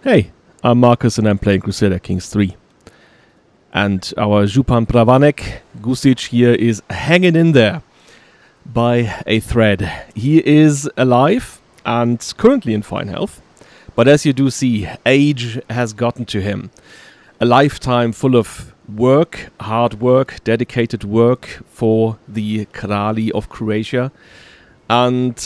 Hey, I'm Marcus and I'm playing Crusader Kings 3. And our Župan Prvaneg Gušić here is hanging in there by a thread. He is alive and currently in fine health. But as you do see, age has gotten to him. A lifetime full of work, hard work, dedicated work for the Kralj of Croatia. And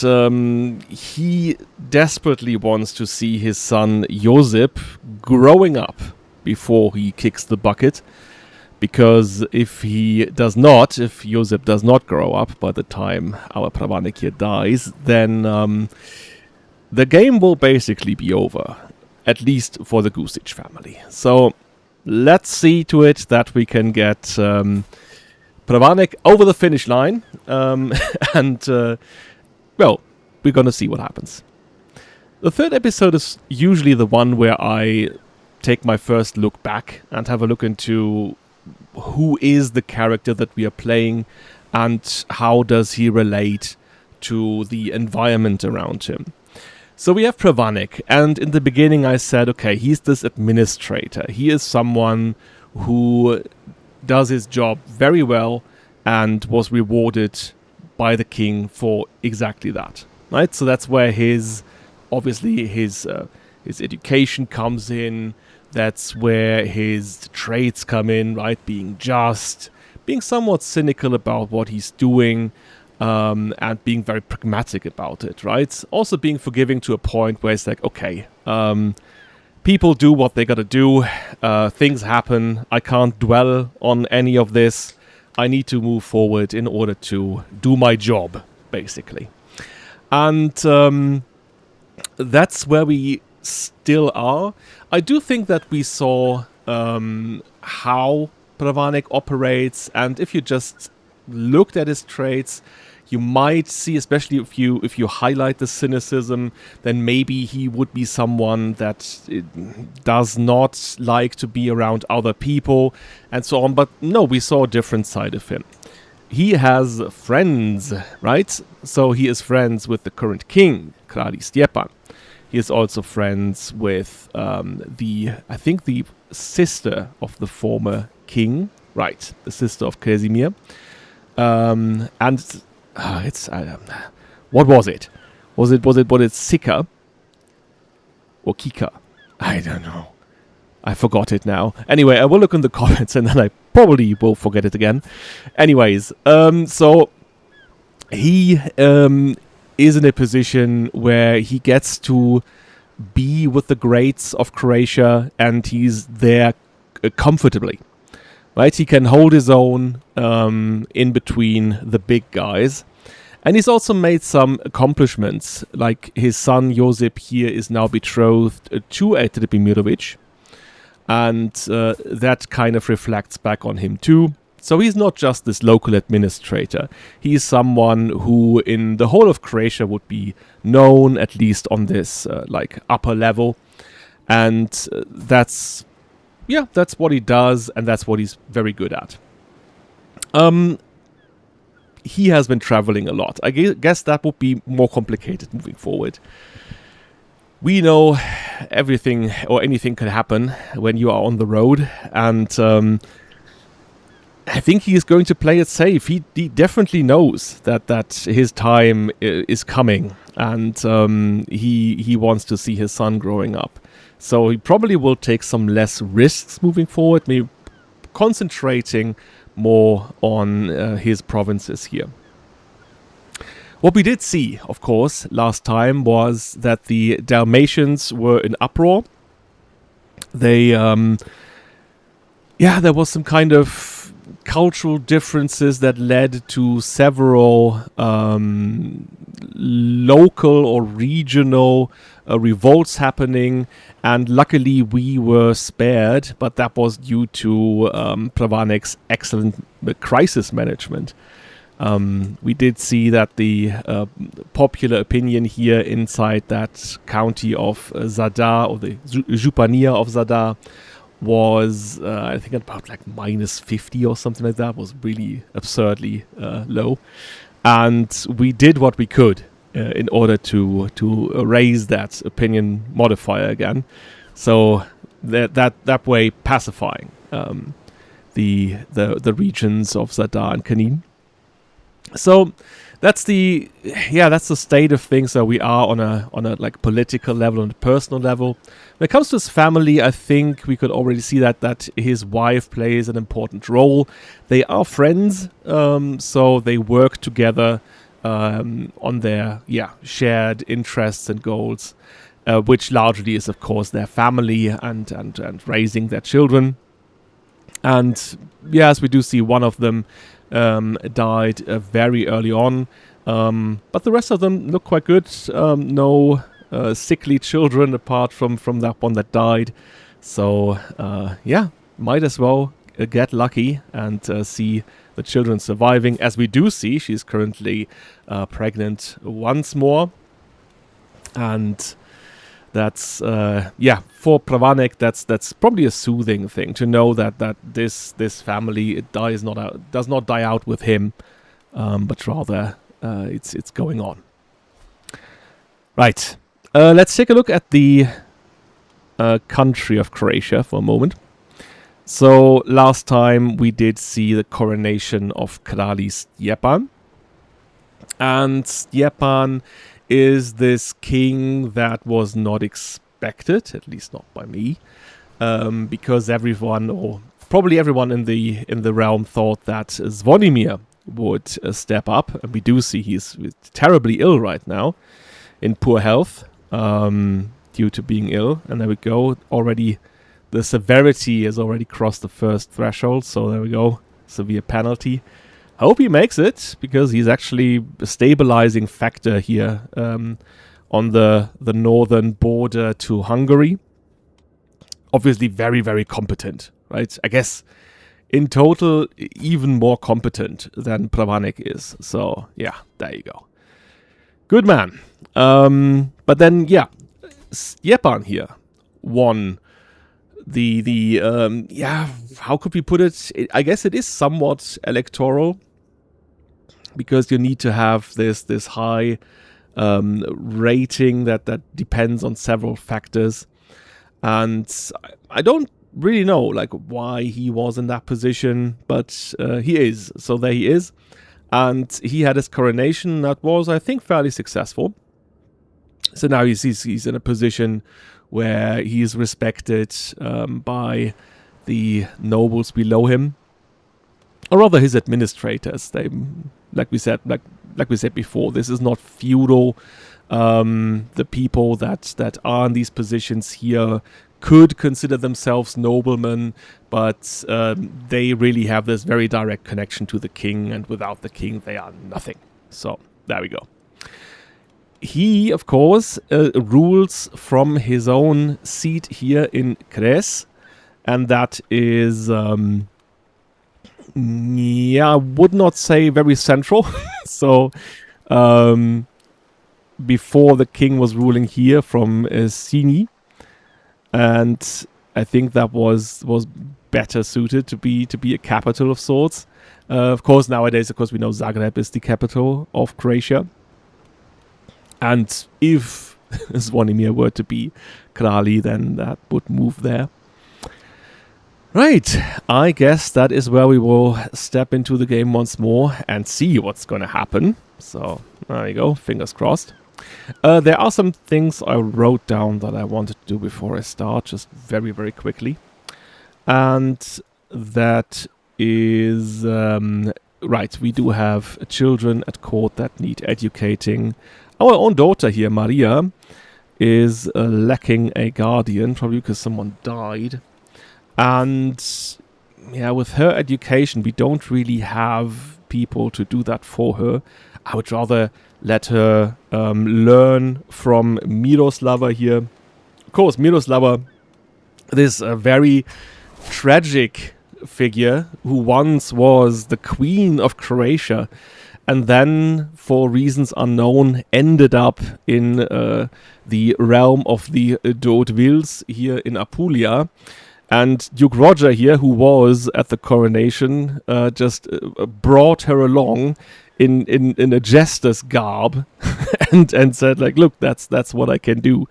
he desperately wants to see his son Josip growing up before he kicks the bucket. Because if Josip does not grow up by the time our Prvaneg here dies, then the game will basically be over. At least for the Gušić family. So let's see to it that we can get Prvaneg over the finish line. Well, we're going to see what happens. The third episode is usually the one where I take my first look back and have a look into who is the character that we are playing and how does he relate to the environment around him. So we have Prvaneg, and in the beginning I said, okay, he's this administrator. He is someone who does his job very well and was rewarded by the king for exactly that, right? So that's where his education comes in. That's where his traits come in, right? Being just, being somewhat cynical about what he's doing, and being very pragmatic about it, right? Also being forgiving to a point where it's like, okay, people do what they gotta do. Things happen. I can't dwell on any of this. I need to move forward in order to do my job, basically. And that's where we still are. I do think that we saw how Prvaneg operates, and if you just looked at his traits, you might see, especially if you highlight the cynicism, then maybe he would be someone that does not like to be around other people and so on. But no, we saw a different side of him. He has friends, right? So he is friends with the current king, Kralj Stjepan. He is also friends with the sister of the former king, right? The sister of Krešimir. What was it? Was it Sika or Kika? I don't know. I forgot it now. Anyway, I will look in the comments and then I probably will forget it again. Anyways, so he is in a position where he gets to be with the greats of Croatia and he's there comfortably. Right, he can hold his own in between the big guys. And he's also made some accomplishments, like his son Josip here is now betrothed to a Trpimirović. And that kind of reflects back on him too. So he's not just this local administrator. He's someone who in the whole of Croatia would be known, at least on this upper level. And that's what he does, and that's what he's very good at. He has been traveling a lot. I guess that would be more complicated moving forward. We know everything or anything can happen when you are on the road, and I think he is going to play it safe. He definitely knows that his time is coming, and he wants to see his son growing up. So he probably will take some less risks moving forward, maybe concentrating more on his provinces here. What we did see, of course, last time was that the Dalmatians were in uproar. There was some kind of cultural differences that led to several local or regional revolts happening, and luckily we were spared, but that was due to Prvaneg's excellent crisis management. We did see that the popular opinion here inside that county of Zadar, or the Županija of Zadar, was I think about like -50 or something like that. Was really absurdly low, and we did what we could in order to raise that opinion modifier again. So that way pacifying the regions of Zadar and Kanin. So that's the state of things that we are on a like political level, on a personal level. When it comes to his family, I think we could already see that his wife plays an important role. They are friends, so they work together on their shared interests and goals, which largely is of course their family and raising their children. And yes, we do see one of them died very early on, but the rest of them look quite good. No sickly children apart from that one that died. So might as well get lucky and see the children surviving. As we do see, she's currently pregnant once more, and that's for Prvaneg, that's probably a soothing thing to know that this family does not die out with him, but rather it's going on. Right, let's take a look at the country of Croatia for a moment. So last time we did see the coronation of Kralj Stjepan, and Stjepan is this king that was not expected, at least not by me, because everyone, or probably everyone in the realm, thought that Zvonimir would step up, and we do see he's terribly ill right now, in poor health, due to being ill. And there we go, already the severity has already crossed the first threshold, so there we go, severe penalty. Hope he makes it, because he's actually a stabilizing factor here on the northern border to Hungary. Obviously very, very competent, right? I guess in total even more competent than Prvaneg is. So yeah, there you go. Good man. But then Stjepan here won the how could we put it? I guess it is somewhat electoral, because you need to have this high rating that depends on several factors, and I don't really know like why he was in that position, but he is. So there he is, and he had his coronation that was, I think, fairly successful. So now he's in a position where he is respected by the nobles below him, or rather his administrators. They, like we said before, this is not feudal. The people that are in these positions here could consider themselves noblemen, but they really have this very direct connection to the king, and without the king they are nothing. So there we go. He, of course, rules from his own seat here in Kres, and that is, I would not say very central. So, before the king was ruling here from Sini, and I think that was better suited to be a capital of sorts. Of course, nowadays, we know Zagreb is the capital of Croatia. And if Zvonimir were to be Kralj, then that would move there. Right, I guess that is where we will step into the game once more and see what's going to happen. So, there you go, fingers crossed. There are some things I wrote down that I wanted to do before I start, just very, very quickly. And that is, right, we do have children at court that need educating. Our own daughter here, Maria, is lacking a guardian, probably because someone died. And yeah, with her education, we don't really have people to do that for her. I would rather let her learn from Miroslava here. Of course, Miroslava, this very tragic figure who once was the queen of Croatia, and then, for reasons unknown, ended up in the realm of the Dodvils here in Apulia. And Duke Roger here, who was at the coronation, just brought her along in a jester's garb and said, like, look, that's what I can do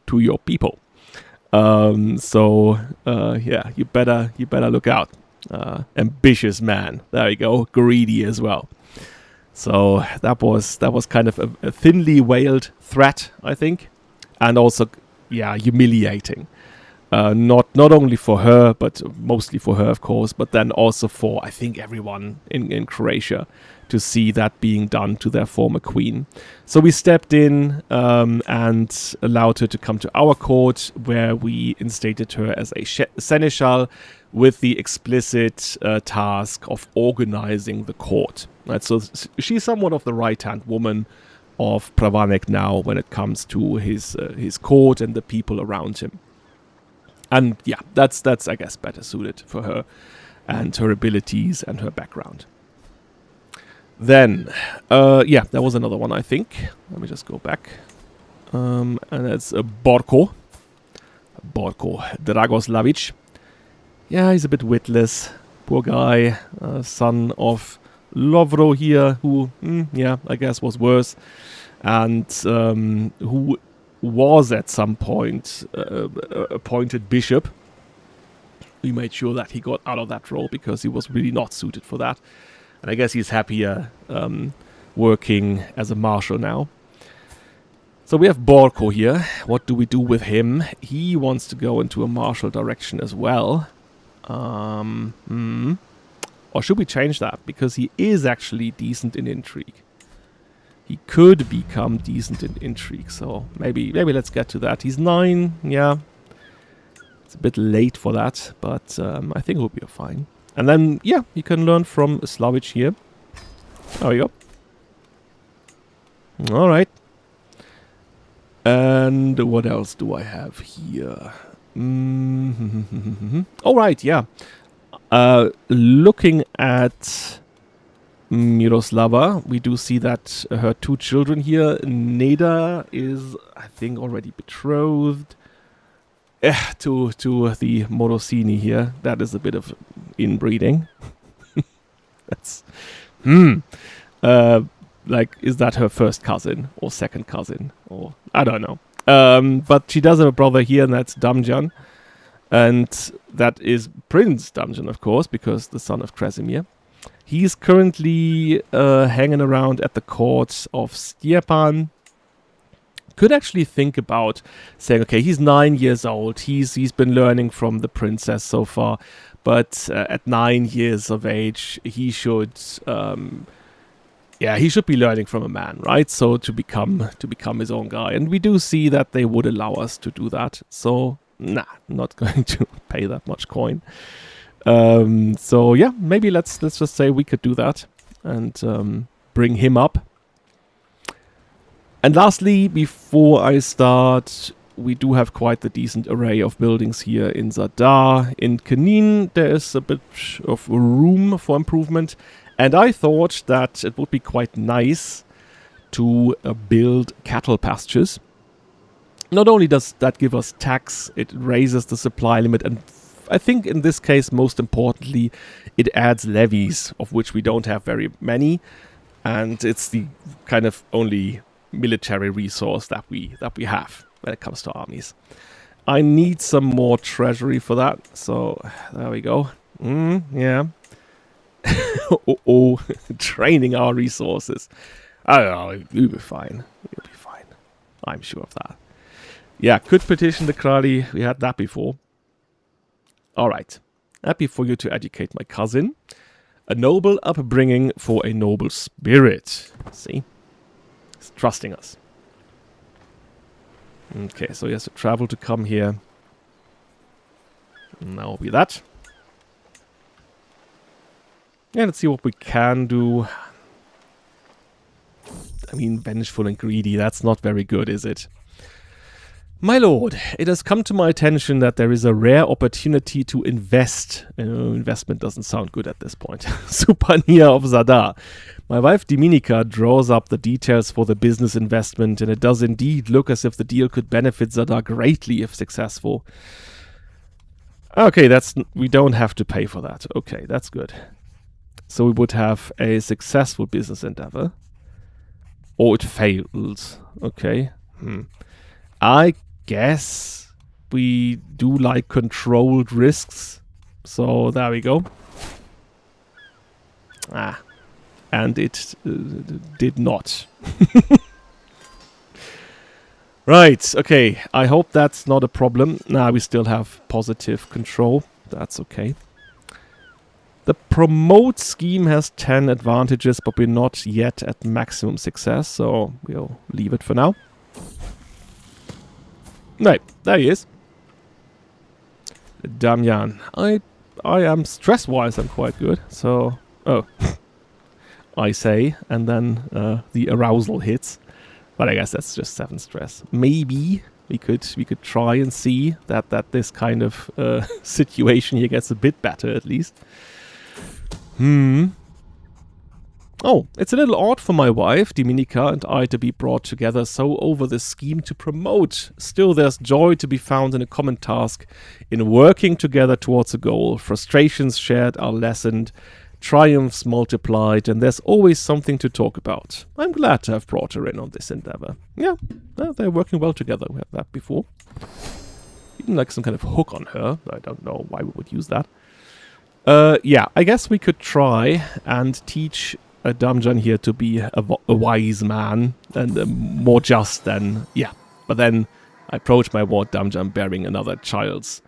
to your people. Yeah, you better look out. Ambitious man. There you go. Greedy as well. So that was kind of a thinly veiled threat, I think, and also, yeah, humiliating. Not only for her, but mostly for her, of course, but then also for, I think, everyone in Croatia to see that being done to their former queen. So we stepped in and allowed her to come to our court, where we instated her as a seneschal with the explicit task of organizing the court. Right? So she's somewhat of the right-hand woman of Prvaneg now when it comes to his court and the people around him. And yeah, that's I guess better suited for her and her abilities and her background. Then, yeah, there was another one, I think. Let me just go back. And that's Borko Dragoslavić. Yeah, he's a bit witless. Poor guy. Son of Lovro here, who, yeah, I guess was worse. And who was at some point appointed bishop. We made sure that he got out of that role because he was really not suited for that. And I guess he's happier working as a marshal now. So we have Borko here. What do we do with him? He wants to go into a martial direction as well. Or should we change that? Because he is actually decent in intrigue. He could become decent in intrigue. So maybe let's get to that. He's 9, yeah. It's a bit late for that, but I think it will be fine. And then, yeah, you can learn from Slavic here. There we go. All right. And what else do I have here? All right, yeah. Looking at Miroslava, we do see that her 2 children here. Neda is, I think, already betrothed to the Morosini here. That is a bit of inbreeding. That's like, is that her first cousin or second cousin, or I don't know. But she does have a brother here, and that's Damjan, and that is Prince Damjan, of course, because the son of Krasimir. He's currently hanging around at the court of Stjepan. Could actually think about saying, okay, he's 9 years old. He's been learning from the princess so far, but at 9 years of age, he should, he should be learning from a man, right? So to become his own guy, and we do see that they would allow us to do that. So nah, not going to pay that much coin. So yeah, maybe let's just say we could do that and bring him up. And lastly, before I start, we do have quite the decent array of buildings here in Zadar. In Kanin, there is a bit of room for improvement, and I thought that it would be quite nice to build cattle pastures. Not only does that give us tax, it raises the supply limit, and I think in this case, most importantly, it adds levies, of which we don't have very many, and it's the kind of only military resource that we have when it comes to armies. I need some more treasury for that, so there we go. Yeah. Training our resources. I don't know, we'll be fine. We'll be fine. I'm sure of that. Yeah, could petition the Kralj. We had that before. Alright. Happy for you to educate my cousin. A noble upbringing for a noble spirit. See? He's trusting us. Okay, so he has to travel to come here. Now will be that. Yeah, let's see what we can do. I mean, vengeful and greedy, that's not very good, is it? My lord, it has come to my attention that there is a rare opportunity to invest. Investment doesn't sound good at this point. Supania of Zadar. My wife Dominika draws up the details for the business investment, and it does indeed look as if the deal could benefit Zadar greatly if successful. Okay, we don't have to pay for that. Okay, that's good. So we would have a successful business endeavor. Or it fails. Okay. I guess we do like controlled risks. So there we go. And it did not. Right, okay. I hope that's not a problem. Nah, we still have positive control. That's okay. The promote scheme has 10 advantages, but we're not yet at maximum success, so we'll leave it for now. Right, there he is. Damian. I am stress-wise, I'm quite good, so... Oh. I say, and then the arousal hits. But I guess that's just 7 stress. Maybe we could try and see that this kind of situation here gets a bit better at least. Oh, it's a little odd for my wife, Dominika, and I to be brought together so over this scheme to promote. Still, there's joy to be found in a common task, in working together towards a goal. Frustrations shared are lessened, triumphs multiplied, and there's always something to talk about. I'm glad to have brought her in on this endeavor. Yeah, they're working well together. We had that before. Even like some kind of hook on her. I don't know why we would use that. Yeah, I guess we could try and teach Damjan here to be a wise man and more just than... Yeah, but then I approach my ward Damjan bearing another child's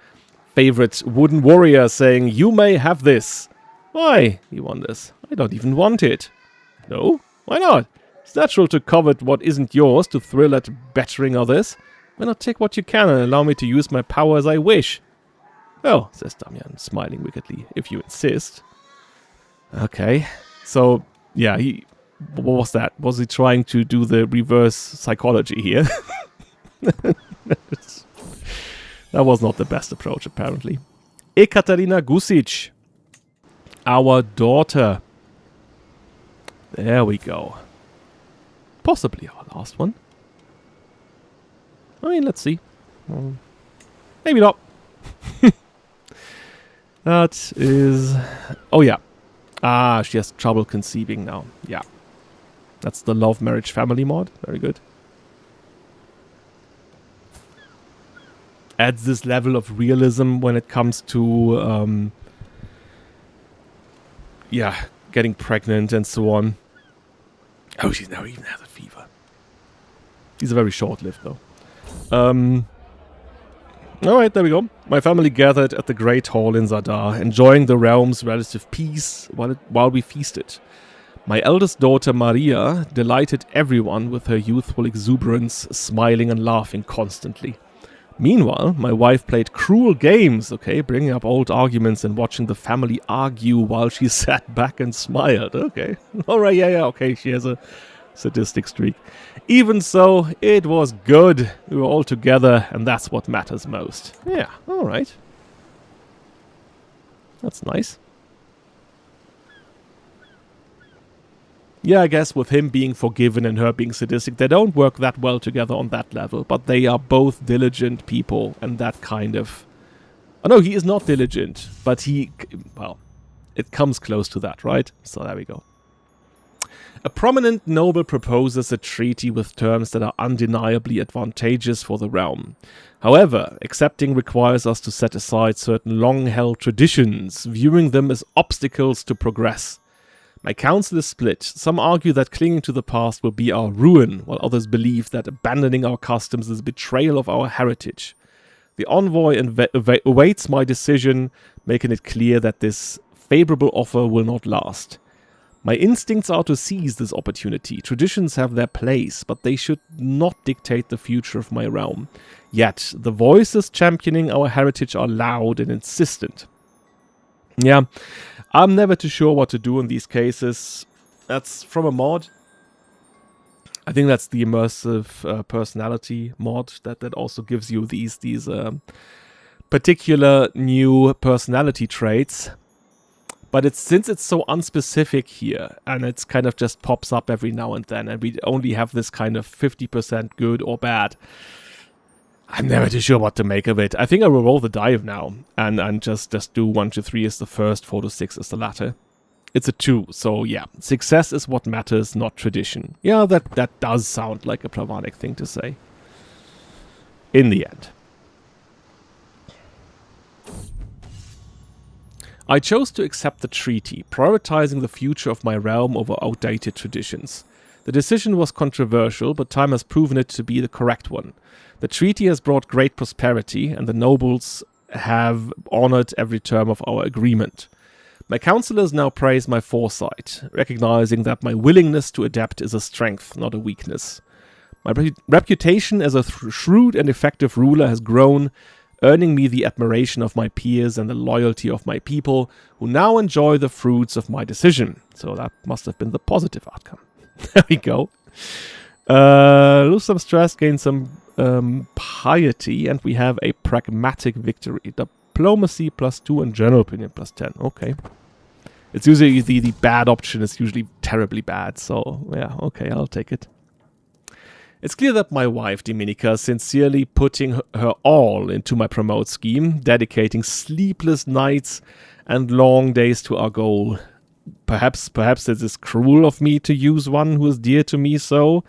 favorite wooden warrior saying, "You may have this." Why, he wonders. I don't even want it. No? Why not? It's natural to covet what isn't yours, to thrill at bettering others. Why not take what you can and allow me to use my power as I wish? Oh, says Damian, smiling wickedly, if you insist. Okay, so, yeah, what was that? Was he trying to do the reverse psychology here? That was not the best approach, apparently. Prvaneg Gušić. Our daughter. There we go. Possibly our last one. I mean, let's see. Maybe not. That is... Oh, yeah. Ah, she has trouble conceiving now. Yeah. That's the love, marriage, family mod. Very good. Adds this level of realism when it comes to... yeah, getting pregnant and so on. Oh, she's now even has a fever. These are very short-lived, though. Alright, there we go. My family gathered at the Great Hall in Zadar, enjoying the realm's relative peace while we feasted. My eldest daughter, Maria, delighted everyone with her youthful exuberance, smiling and laughing constantly. Meanwhile, my wife played cruel games, okay, bringing up old arguments and watching the family argue while she sat back and smiled. Okay, alright, yeah, okay, she has a sadistic streak. Even so, it was good. We were all together, and that's what matters most. Yeah, alright. That's nice. Yeah, I guess with him being forgiven and her being sadistic, they don't work that well together on that level, but they are both diligent people, and that kind of... Oh no, he is not diligent, but he... Well, it comes close to that, right? So there we go. A prominent noble proposes a treaty with terms that are undeniably advantageous for the realm. However, accepting requires us to set aside certain long-held traditions, viewing them as obstacles to progress. My council is split. Some argue that clinging to the past will be our ruin, while others believe that abandoning our customs is a betrayal of our heritage. The envoy awaits my decision, making it clear that this favorable offer will not last. My instincts are to seize this opportunity. Traditions have their place, but they should not dictate the future of my realm. Yet, the voices championing our heritage are loud and insistent. Yeah, I'm never too sure what to do in these cases. That's from a mod. I think that's the immersive personality mod that also gives you these particular new personality traits. But since it's so unspecific here, and it's kind of just pops up every now and then, and we only have this kind of 50% good or bad, I'm never too sure what to make of it. I think I will roll the die now, and just do 1 to 3 as the first, 4 to 6 as the latter. It's a 2, so yeah, success is what matters, not tradition. Yeah, that does sound like a Prvaneg thing to say. In the end. I chose to accept the treaty, prioritizing the future of my realm over outdated traditions. The decision was controversial, but time has proven it to be the correct one. The treaty has brought great prosperity, and the nobles have honored every term of our agreement. My councillors now praise my foresight, recognizing that my willingness to adapt is a strength, not a weakness. My reputation as a shrewd and effective ruler has grown, earning me the admiration of my peers and the loyalty of my people, who now enjoy the fruits of my decision. So that must have been the positive outcome. There we go. Lose some stress, gain some piety, and we have a pragmatic victory. Diplomacy +2 and general opinion +10. Okay. It's usually the bad option is usually terribly bad, so yeah, okay, I'll take it. It's clear that my wife, Dominika, is sincerely putting her all into my promote scheme, dedicating sleepless nights and long days to our goal. Perhaps it is cruel of me to use one who is dear to me so.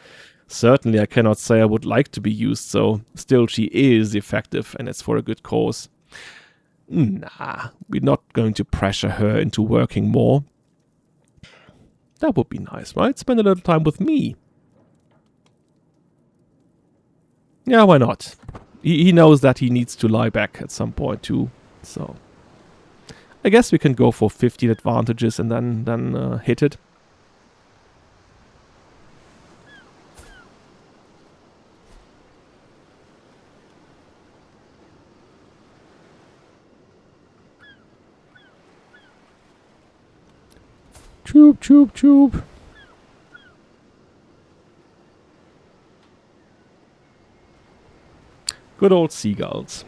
Certainly I cannot say I would like to be used so. Still, she is effective, and it's for a good cause. Nah, we're not going to pressure her into working more. That would be nice, right? Spend a little time with me. Yeah, why not? He knows that he needs to lie back at some point too, so I guess we can go for 15 advantages and then hit it. Choop, choop, choop. Good old seagulls.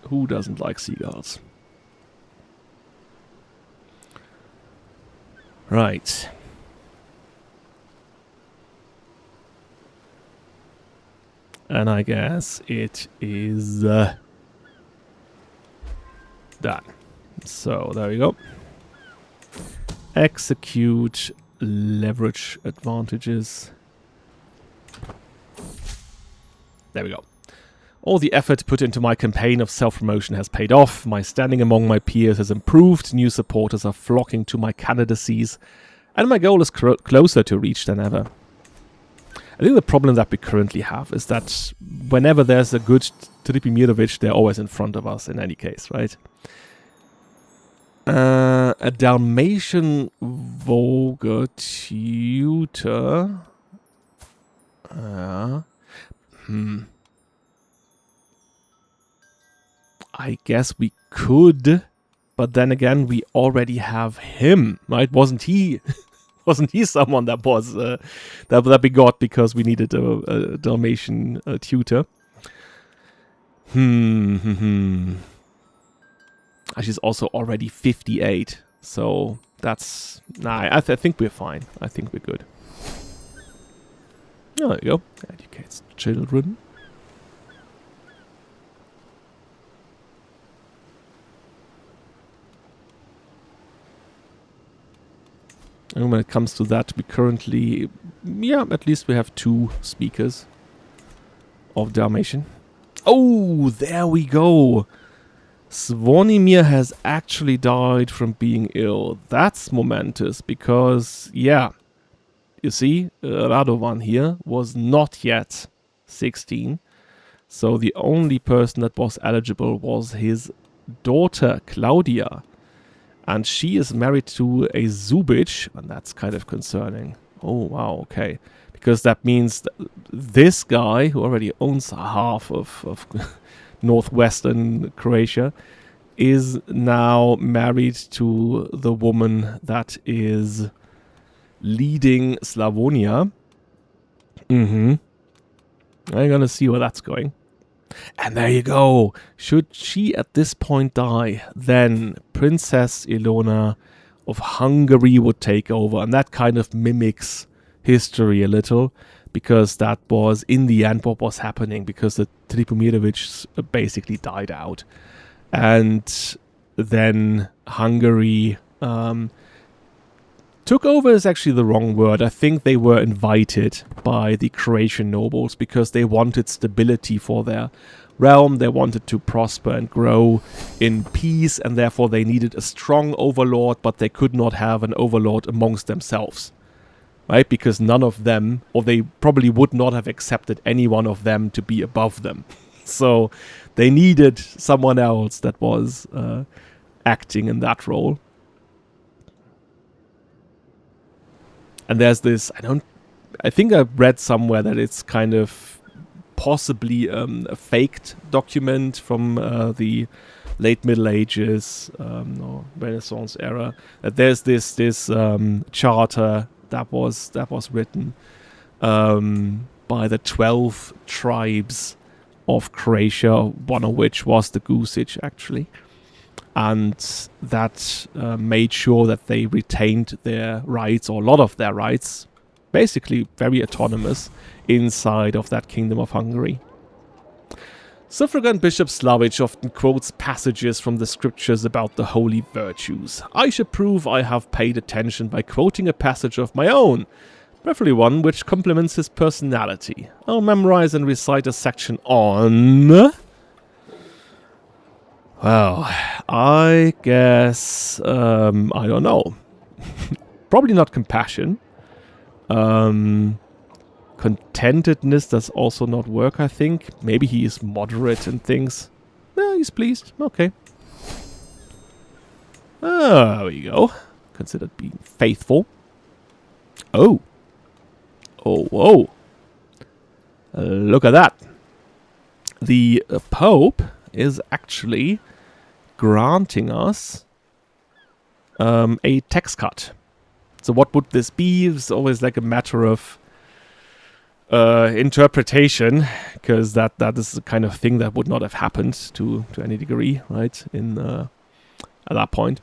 Who doesn't like seagulls? Right. And I guess it is done. So there we go. Execute, leverage advantages. There we go. All the effort put into my campaign of self-promotion has paid off. My standing among my peers has improved. New supporters are flocking to my candidacies. And my goal is closer to reach than ever. I think the problem that we currently have is that whenever there's a good Trpimirović, they're always in front of us in any case, right? A Dalmatian Vogue tutor. I guess we could, but then again, we already have him, right? Wasn't he someone that was that we got because we needed a Dalmatian tutor? She's also already 58, so that's I think we're fine. I think we're good. Oh, there you go. Educates children. And when it comes to that, we currently, at least we have 2 speakers of Dalmatian. Oh, there we go. Zvonimir has actually died from being ill. That's momentous because, you see, Radovan here was not yet 16. So the only person that was eligible was his daughter, Claudia. And she is married to a Zubic, and that's kind of concerning. Oh, wow, okay. Because that means that this guy, who already owns half of northwestern Croatia, is now married to the woman that is leading Slavonia. I'm gonna see where that's going. And there you go. Should she at this point die, then Princess Ilona of Hungary would take over. And that kind of mimics history a little, because that was, in the end, what was happening, because the Trpimirović basically died out. And then Hungary took over is actually the wrong word. I think they were invited by the Croatian nobles because they wanted stability for their realm. They wanted to prosper and grow in peace, and therefore they needed a strong overlord, but they could not have an overlord amongst themselves. Right? Because none of them, or they probably would not have accepted any one of them to be above them. So they needed someone else that was acting in that role. And there's this, I think I read somewhere that it's kind of possibly a faked document from the late Middle Ages or Renaissance era. That there's this charter that was written by the 12 tribes of Croatia, one of which was the Gušić, actually. And that made sure that they retained their rights, or a lot of their rights, basically very autonomous, inside of that Kingdom of Hungary. Suffragan Bishop Slavic often quotes passages from the scriptures about the holy virtues. I should prove I have paid attention by quoting a passage of my own, preferably one which complements his personality. I'll memorize and recite a section on... Well, I guess, I don't know. Probably not compassion. Contentedness does also not work, I think. Maybe he is moderate in things. No, he's pleased. Okay. There we go. Considered being faithful. Oh. Oh, whoa. Look at that. The Pope is actually granting us a tax cut. So what would this be? It's always like a matter of interpretation, because that is the kind of thing that would not have happened to any degree, right? At that point,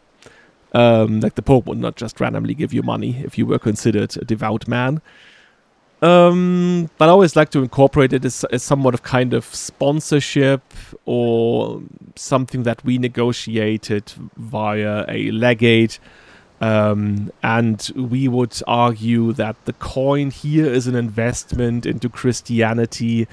like the Pope would not just randomly give you money if you were considered a devout man. But I always like to incorporate it as somewhat of kind of sponsorship, or something that we negotiated via a legate. And we would argue that the coin here is an investment into Christianity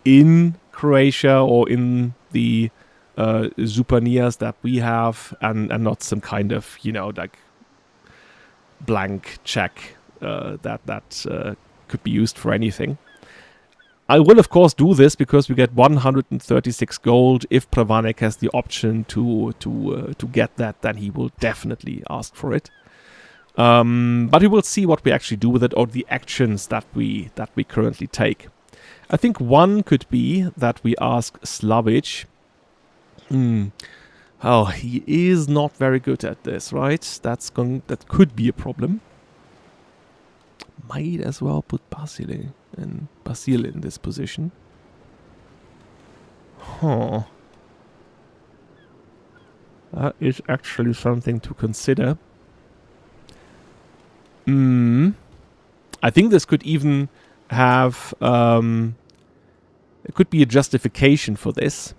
in Croatia, or in the Županijas that we have, and not some kind of, like blank check that could be used for anything. I will, of course, do this because we get 136 gold. If Prvaneg has the option to get that, then he will definitely ask for it. But we will see what we actually do with it, or the actions that we currently take. I think one could be that we ask Slavic. Oh, he is not very good at this, right? That could be a problem. Might as well put Basil in this position. Huh. That is actually something to consider. I think this could even have... it could be a justification for this.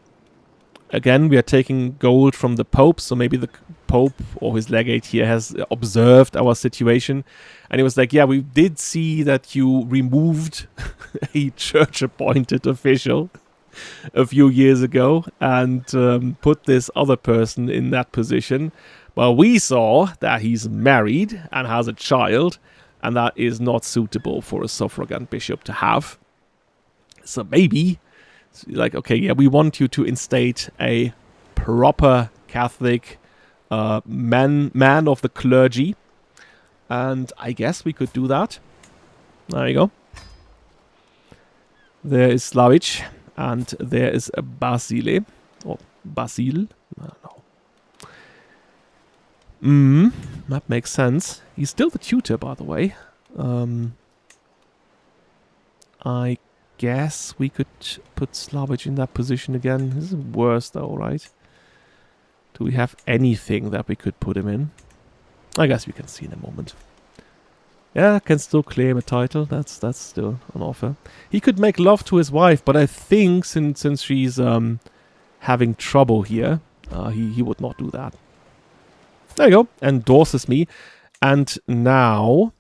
Again, we are taking gold from the Pope, so maybe the Pope or his legate here has observed our situation, and he was like, yeah, we did see that you removed a church-appointed official a few years ago and put this other person in that position. Well, we saw that he's married and has a child, and that is not suitable for a suffragan bishop to have. So maybe... like, okay, yeah, we want you to instate a proper Catholic man of the clergy. And I guess we could do that. There you go. There is Slavic. And there is Basile. Or Basil. I don't know. That makes sense. He's still the tutor, by the way. I guess we could put Slavic in that position again. This is worse though, right? Do we have anything that we could put him in? I guess we can see in a moment. Yeah, can still claim a title. That's still an offer. He could make love to his wife, but I think since she's having trouble here, he would not do that. There you go. Endorses me. And now...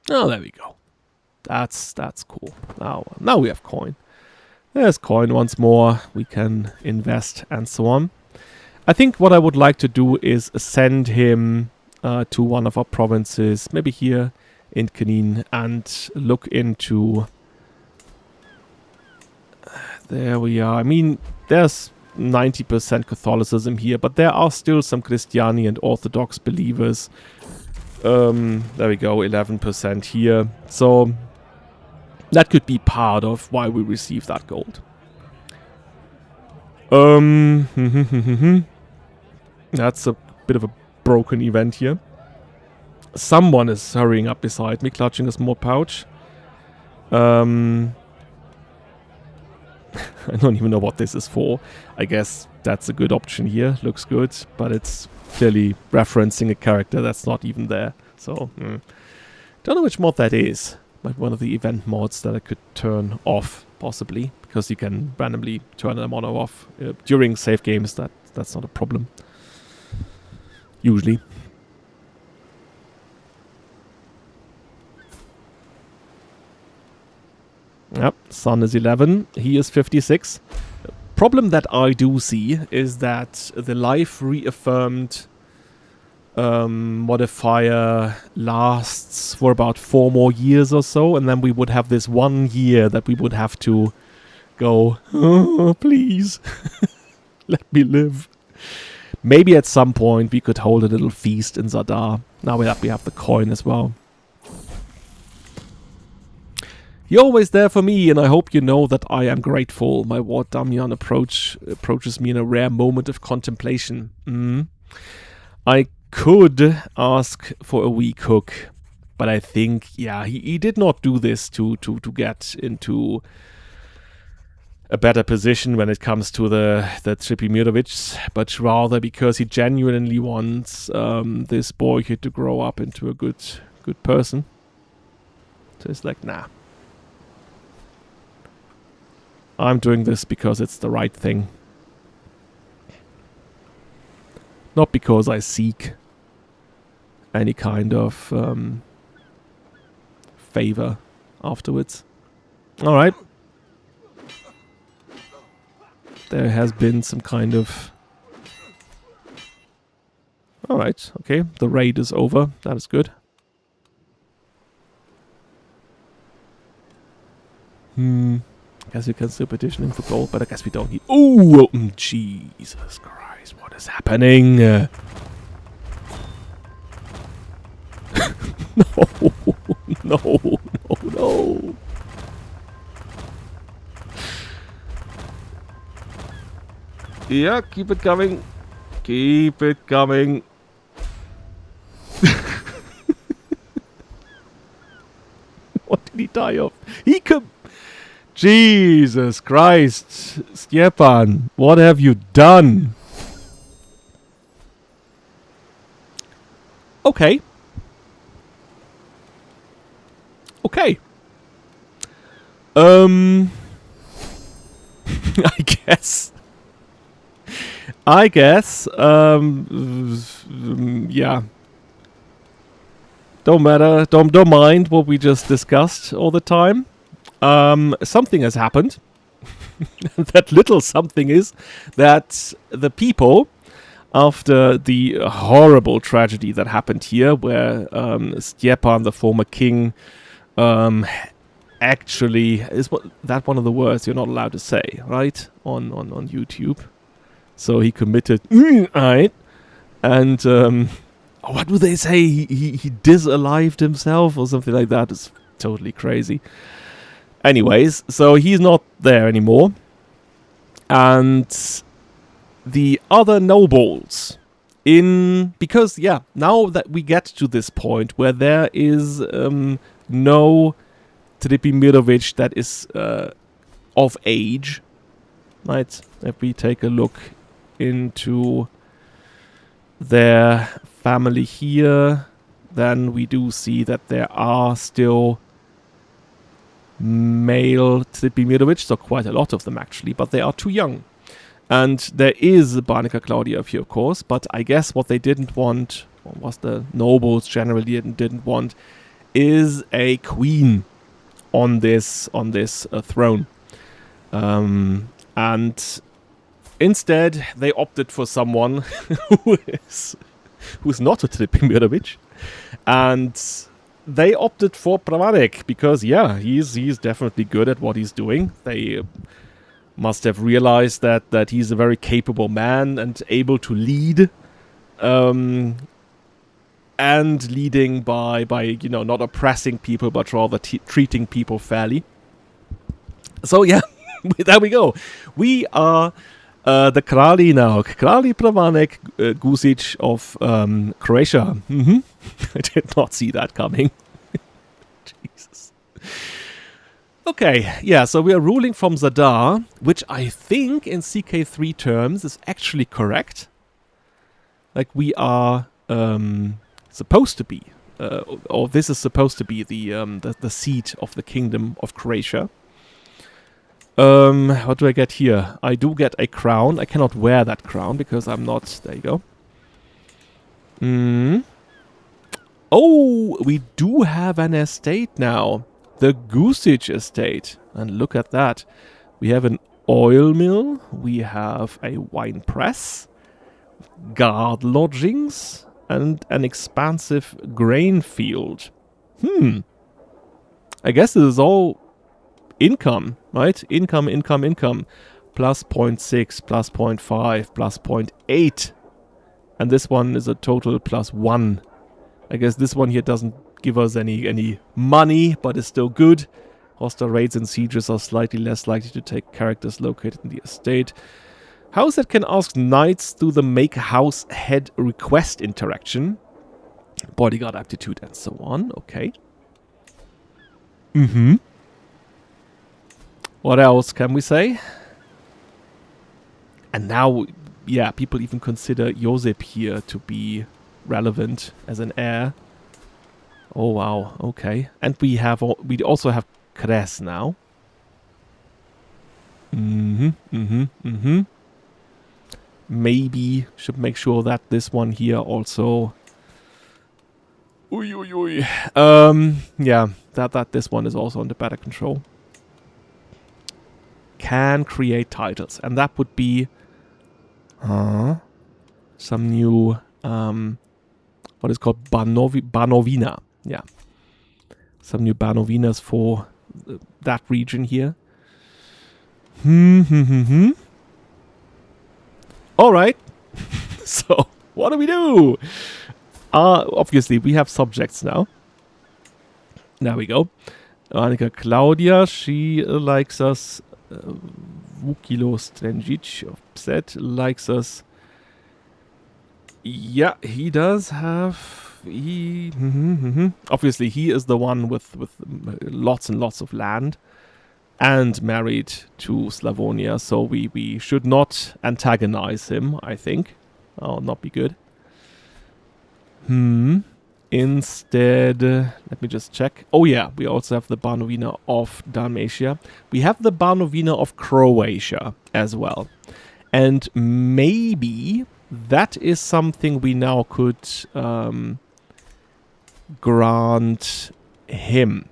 oh, there we go. That's cool. Now we have coin. There's coin once more. We can invest and so on. I think what I would like to do is send him to one of our provinces, maybe here in Kanin, and look into... There we are. I mean, there's 90% Catholicism here, but there are still some Christiani and Orthodox believers. There we go, 11% here. So that could be part of why we receive that gold. That's a bit of a broken event here. Someone is hurrying up beside me, clutching a small pouch. I don't even know what this is for. I guess that's a good option here. Looks good, but it's clearly referencing a character that's not even there. So, don't know which mod that is. Might be one of the event mods that I could turn off, possibly, because you can randomly turn them on or off during save games. That's not a problem. Usually. Yep, Sun is 11, he is 56. Problem that I do see is that the life reaffirmed modifier lasts for about 4 more years or so, and then we would have this 1 year that we would have to go, oh, please, let me live. Maybe at some point we could hold a little feast in Zadar. Now we have the coin as well. You're always there for me, and I hope you know that I am grateful. My Ward Damian approaches me in a rare moment of contemplation. I could ask for a weak hook, but I think, yeah, he did not do this to get into a better position when it comes to the Trpimirović, but rather because he genuinely wants this boy here to grow up into a good person. So it's like, nah. I'm doing this because it's the right thing. Not because I seek any kind of favor afterwards. Alright. There has been some kind of... Alright, okay. The raid is over. That is good. Guess we can still petition him for gold, but I guess we don't need... Ooh, Jesus Christ, what is happening? No, no. Yeah, keep it coming. Keep it coming. What did he die of? He could... Jesus Christ, Stepan, what have you done? Okay. Okay. I guess, yeah. Don't matter, don't mind what we just discussed all the time. Something has happened. That little something is that the people, after the horrible tragedy that happened here, where Stepan, the former king, actually is that one of the words you're not allowed to say, right? On YouTube. So he committed, right? And what do they say? He disalived himself or something like that. It's totally crazy. Anyways, so he's not there anymore. And the other nobles because, yeah, now that we get to this point where there is no Trpimirović that is of age, right? If we take a look into their family here, then we do see that there are still male Trpimirović, so quite a lot of them actually, but they are too young. And there is Banica Claudia here, of course, but I guess what they didn't want, or what the nobles generally didn't want, is a queen on this throne. And instead, they opted for someone who's not a Trpimirović, and they opted for Prvaneg because, yeah, he's definitely good at what he's doing. They must have realized that he's a very capable man and able to lead, and leading by not oppressing people but rather treating people fairly. So yeah, there we go. We are the Kralj now. Kralj Prvaneg Gušić of Croatia. I did not see that coming. Jesus. Okay, yeah, so we are ruling from Zadar, which I think in CK3 terms is actually correct. Like we are supposed to be, or this is supposed to be the seat of the Kingdom of Croatia. What do I get here? I do get a crown. I cannot wear that crown because I'm not... There you go. Oh, we do have an estate now. The Gušić estate. And look at that. We have an oil mill. We have a wine press. Guard lodgings. And an expansive grain field. I guess this is all income, right? Income. Plus 0.6, plus 0.5, plus 0.8. And this one is a total plus 1. I guess this one here doesn't give us any money, but is still good. Hostile raids and sieges are slightly less likely to take characters located in the estate. House that can ask knights through the make house head request interaction. Bodyguard aptitude and so on. Okay. What else can we say? And now, yeah, people even consider Josip here to be relevant as an heir. Oh wow, okay. And we also have Kres now. Maybe should make sure that this one here also. Yeah, that this one is also under better control. Can create titles, and that would be some new what is called Banovina. Yeah, some new Banovinas for that region here. All right. So what do? Obviously we have subjects now. There we go. Annika Claudia, she likes us. Vukilo Strenjic of Pset likes us. Yeah, he does have... Obviously, he is the one with lots and lots of land and married to Slavonia, so we should not antagonize him, I think. That not be good. Instead, let me just check. Oh yeah, we also have the Banovina of Dalmatia. We have the Banovina of Croatia as well. And maybe that is something we now could grant him.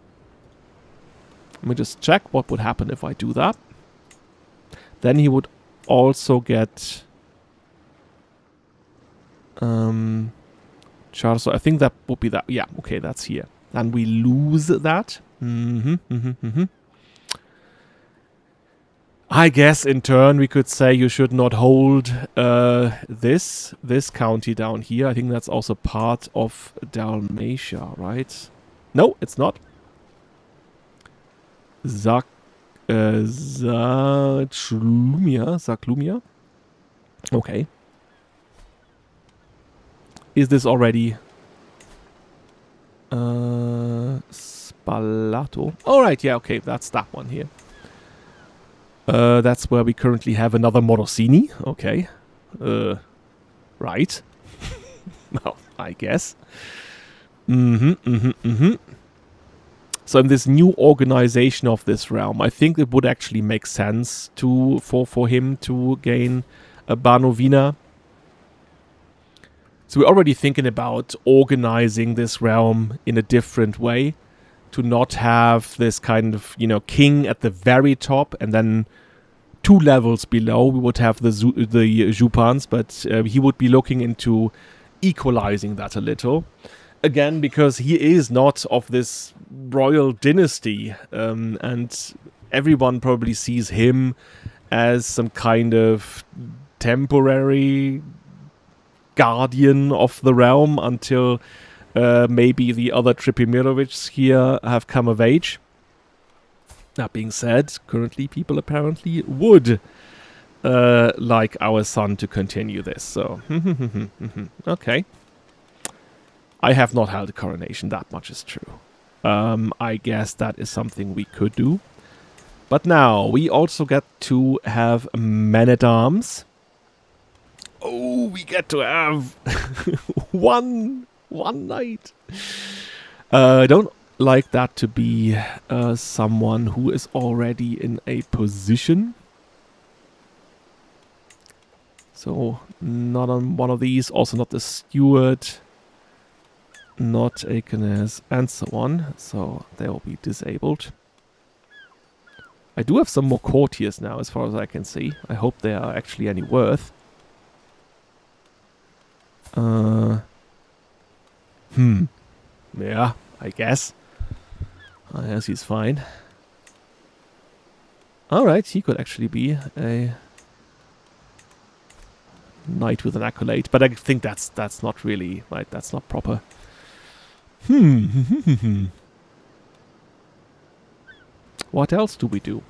Let me just check what would happen if I do that. Then he would also get... Charles, so I think that would be that. Yeah, okay, that's here. And we lose that. I guess in turn we could say you should not hold this county down here. I think that's also part of Dalmatia, right? No, it's not. Zaklumia. Okay. Is this already Spalato? Alright, yeah, okay, that's that one here. That's where we currently have another Morosini. Okay. Right. Well, I guess. So in this new organization of this realm, I think it would actually make sense for him to gain a Banovina. So we're already thinking about organizing this realm in a different way, to not have this kind of, king at the very top and then 2 levels below, we would have the Zupans, but he would be looking into equalizing that a little. Again, because he is not of this royal dynasty, and everyone probably sees him as some kind of temporary guardian of the realm until maybe the other Trpimirović here have come of age. That being said, currently people apparently would like our son to continue this, so okay. I have not held a coronation, that much is true. I guess that is something we could do. But now, we also get to have men-at-arms. Oh, we get to have one knight. I don't like that to be someone who is already in a position. So, not on one of these, also not the steward. Not a Knez, and so on. So they will be disabled. I do have some more courtiers now, as far as I can see. I hope they are actually any worth. Yeah, I guess. I guess he's fine. Alright, he could actually be a knight with an accolade. But I think that's not really, right, that's not proper. What else do we do?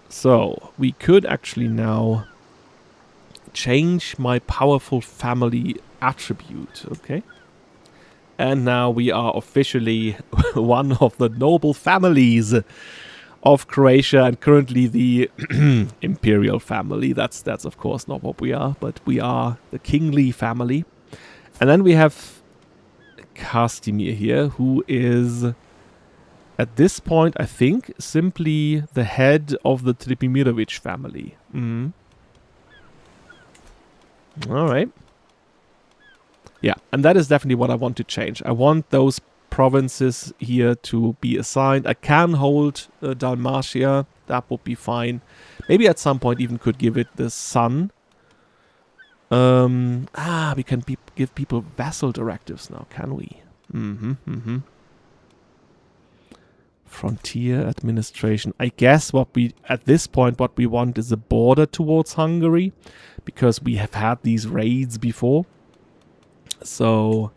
So, we could actually now change my powerful family attribute, okay? And now we are officially one of the noble families of Croatia, and currently the imperial family. That's of course not what we are, but we are the kingly family. And then we have Kastimir here, who is at this point, I think, simply the head of the Trpimirović family. Alright. Yeah, and that is definitely what I want to change. I want those provinces here to be assigned. I can hold Dalmatia, that would be fine. Maybe at some point even could give it the son. We can give people vassal directives now, can we? Frontier administration. I guess at this point what we want is a border towards Hungary, because we have had these raids before. So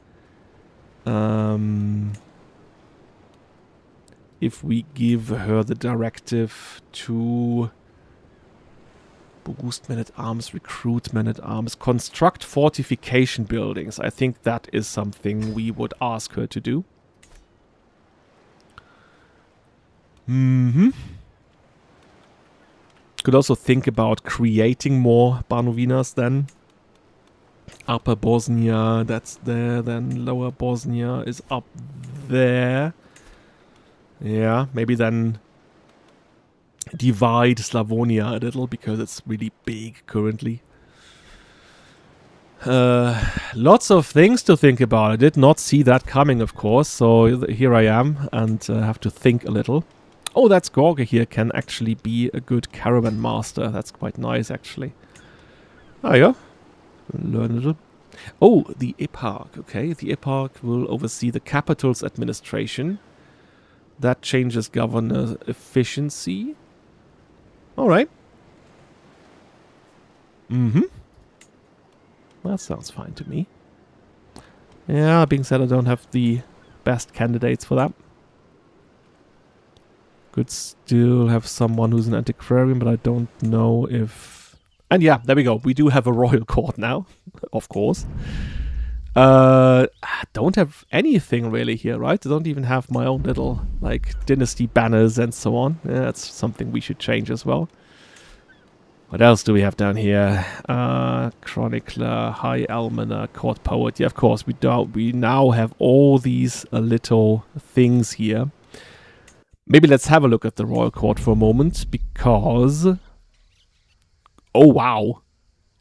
if we give her the directive to boost men-at-arms, recruit men-at-arms, construct fortification buildings, I think that is something we would ask her to do. Could also think about creating more Banovinas then. Upper Bosnia, that's there, then Lower Bosnia is up there. Yeah, maybe then divide Slavonia a little, because it's really big currently. Lots of things to think about. I did not see that coming, of course, so here I am, and have to think a little. Oh, that's Gorga here, can actually be a good caravan master. That's quite nice, actually. Ah, yeah. Learn a little. Oh, the Eparch. Okay, the Eparch will oversee the capital's administration. That changes governor efficiency. Alright. That sounds fine to me. Yeah, being said, I don't have the best candidates for that. Could still have someone who's an antiquarian, but I don't know if... And yeah, there we go. We do have a royal court now, of course. Don't have anything really here, right? I don't even have my own little, like, dynasty banners and so on. Yeah, that's something we should change as well. What else do we have down here? Chronicler, High Almoner, Court Poet. Yeah, of course, we now have all these little things here. Maybe let's have a look at the Royal Court for a moment, because... Oh, wow.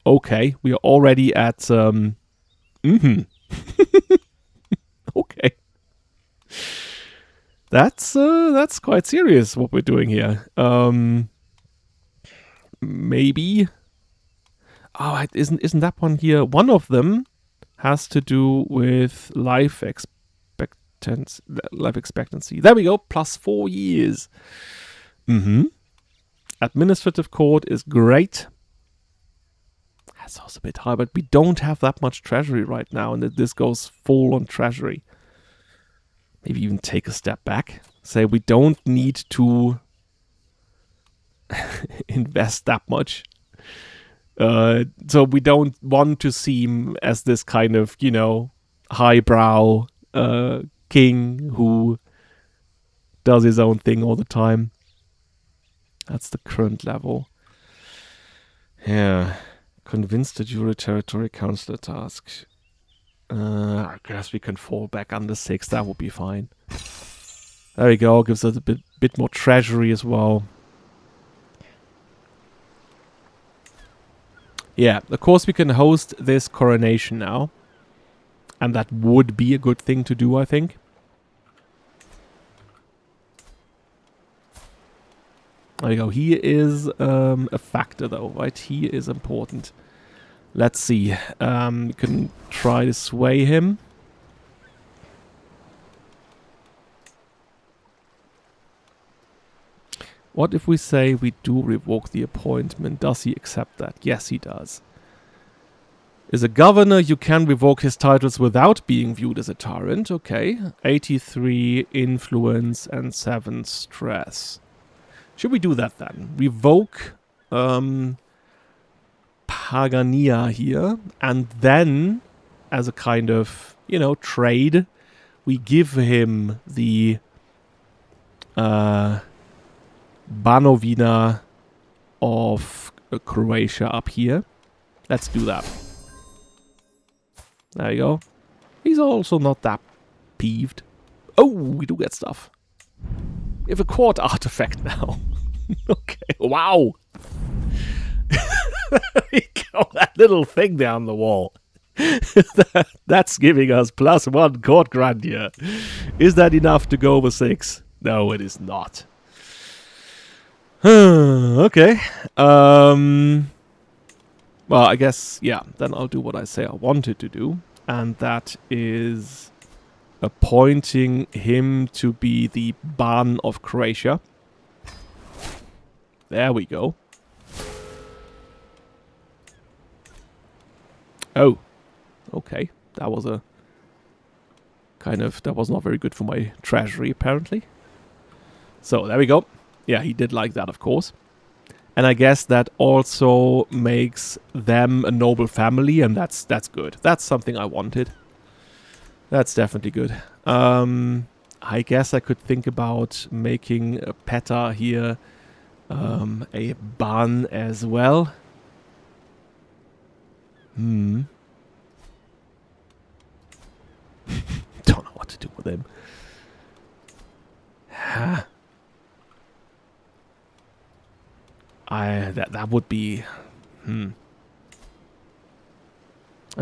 Okay, we are already at... Okay. That's quite serious, what we're doing here. maybe. Oh, isn't that one here? One of them has to do with life expectancy. There we go. Plus 4 years. Administrative court is great. That's also a bit high, but we don't have that much treasury right now, and this goes full on treasury. Maybe even take a step back. Say we don't need to invest that much. So we don't want to seem as this kind of, highbrow king who does his own thing all the time. That's the current level. Yeah. Convince the jury territory councillor task. I guess we can fall back under 6. That would be fine. There we go. Gives us a bit more treasury as well. Yeah, of course we can host this coronation now. And that would be a good thing to do, I think. There you go. He is a factor, though, right? He is important. Let's see. We can try to sway him. What if we say we do revoke the appointment? Does he accept that? Yes, he does. Is a governor, you can revoke his titles without being viewed as a tyrant. Okay. 83 influence and 7 stress. Should we do that then? Revoke Pagania here, and then, as a kind of, trade, we give him the Banovina of Croatia up here. Let's do that. There you go. He's also not that peeved. Oh, we do get stuff. We have a court artifact now. Okay, wow. There we go, that little thing there on the wall. That's giving us +1 court grandeur. Is that enough to go over 6? No, it is not. Okay. Well, I guess, yeah, then I'll do what I say I wanted to do. And that is appointing him to be the Ban of Croatia. There we go. Oh. Okay. That was a kind of... That was not very good for my treasury, apparently. So, there we go. Yeah, he did like that, of course. And I guess that also makes them a noble family, and that's good. That's something I wanted. That's definitely good. I guess I could think about making a Peta here a Ban as well. Don't know what to do with him. That would be... I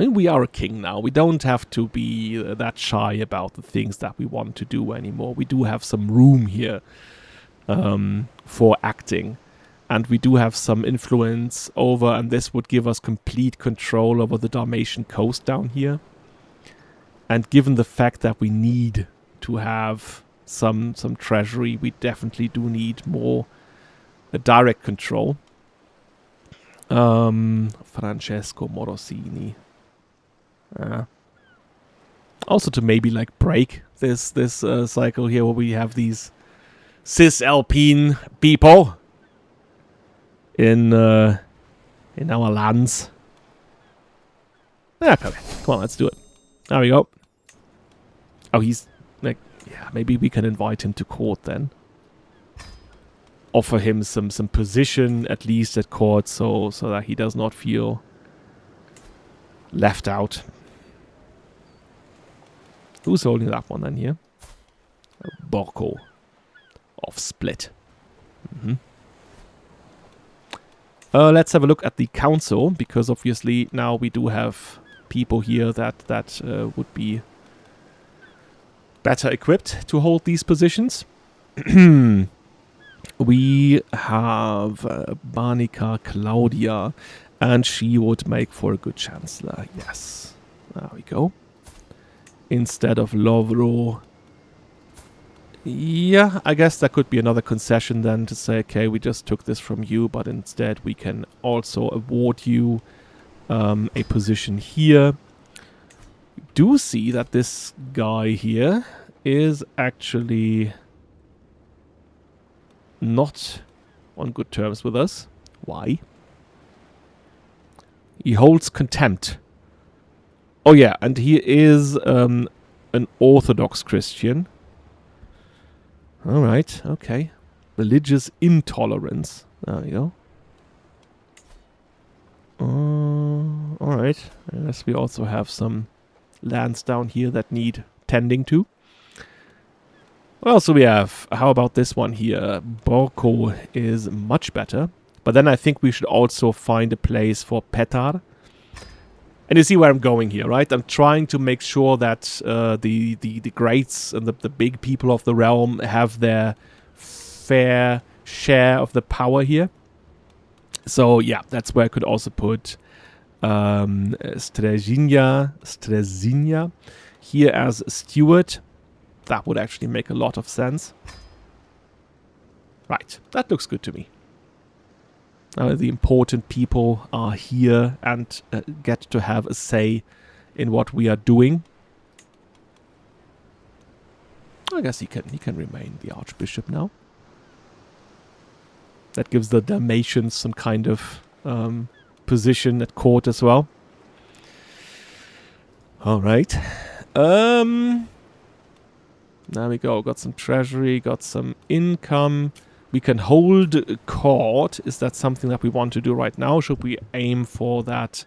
mean, we are a king now. We don't have to be that shy about the things that we want to do anymore. We do have some room here for acting. And we do have some influence over, and this would give us complete control over the Dalmatian coast down here. And given the fact that we need to have some treasury, we definitely do need more direct control. Francesco Morosini. Also to maybe like break this cycle here where we have these cis-Alpine people in our lands. Okay, come on, let's do it. There we go. Oh, he's like, yeah, maybe we can invite him to court then. Offer him some position at least at court so that he does not feel left out. Who's holding that one then here? Borko of Split. Let's have a look at the council, because obviously now we do have people here that would be better equipped to hold these positions. we have Banica Claudia, and she would make for a good chancellor. Yes, there we go. Instead of Lovro. Yeah, I guess that could be another concession then to say, okay, we just took this from you, but instead we can also award you a position here. We do see that this guy here is actually not on good terms with us. Why? He holds contempt. Oh yeah, and he is an Orthodox Christian. Alright, okay. Religious intolerance. There we go. Alright. I guess we also have some lands down here that need tending to. What else do we have? How about this one here? Borko is much better. But then I think we should also find a place for Petar. And you see where I'm going here, right? I'm trying to make sure that the greats and the big people of the realm have their fair share of the power here. So yeah, that's where I could also put Strezinja here as steward. That would actually make a lot of sense. Right, that looks good to me. The important people are here and get to have a say in what we are doing. I guess he can remain the Archbishop now. That gives the Dalmatians some kind of position at court as well. All right. There we go. Got some treasury, got some income. We can hold court. Is that something that we want to do right now? Should we aim for that?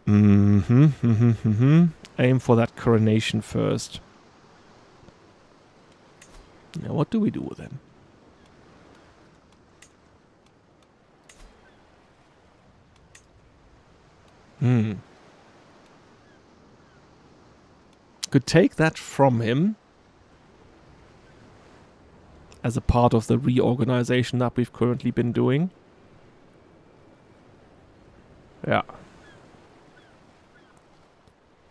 Aim for that coronation first. Now, what do we do with him? Could take that from him as a part of the reorganization that we've currently been doing. Yeah.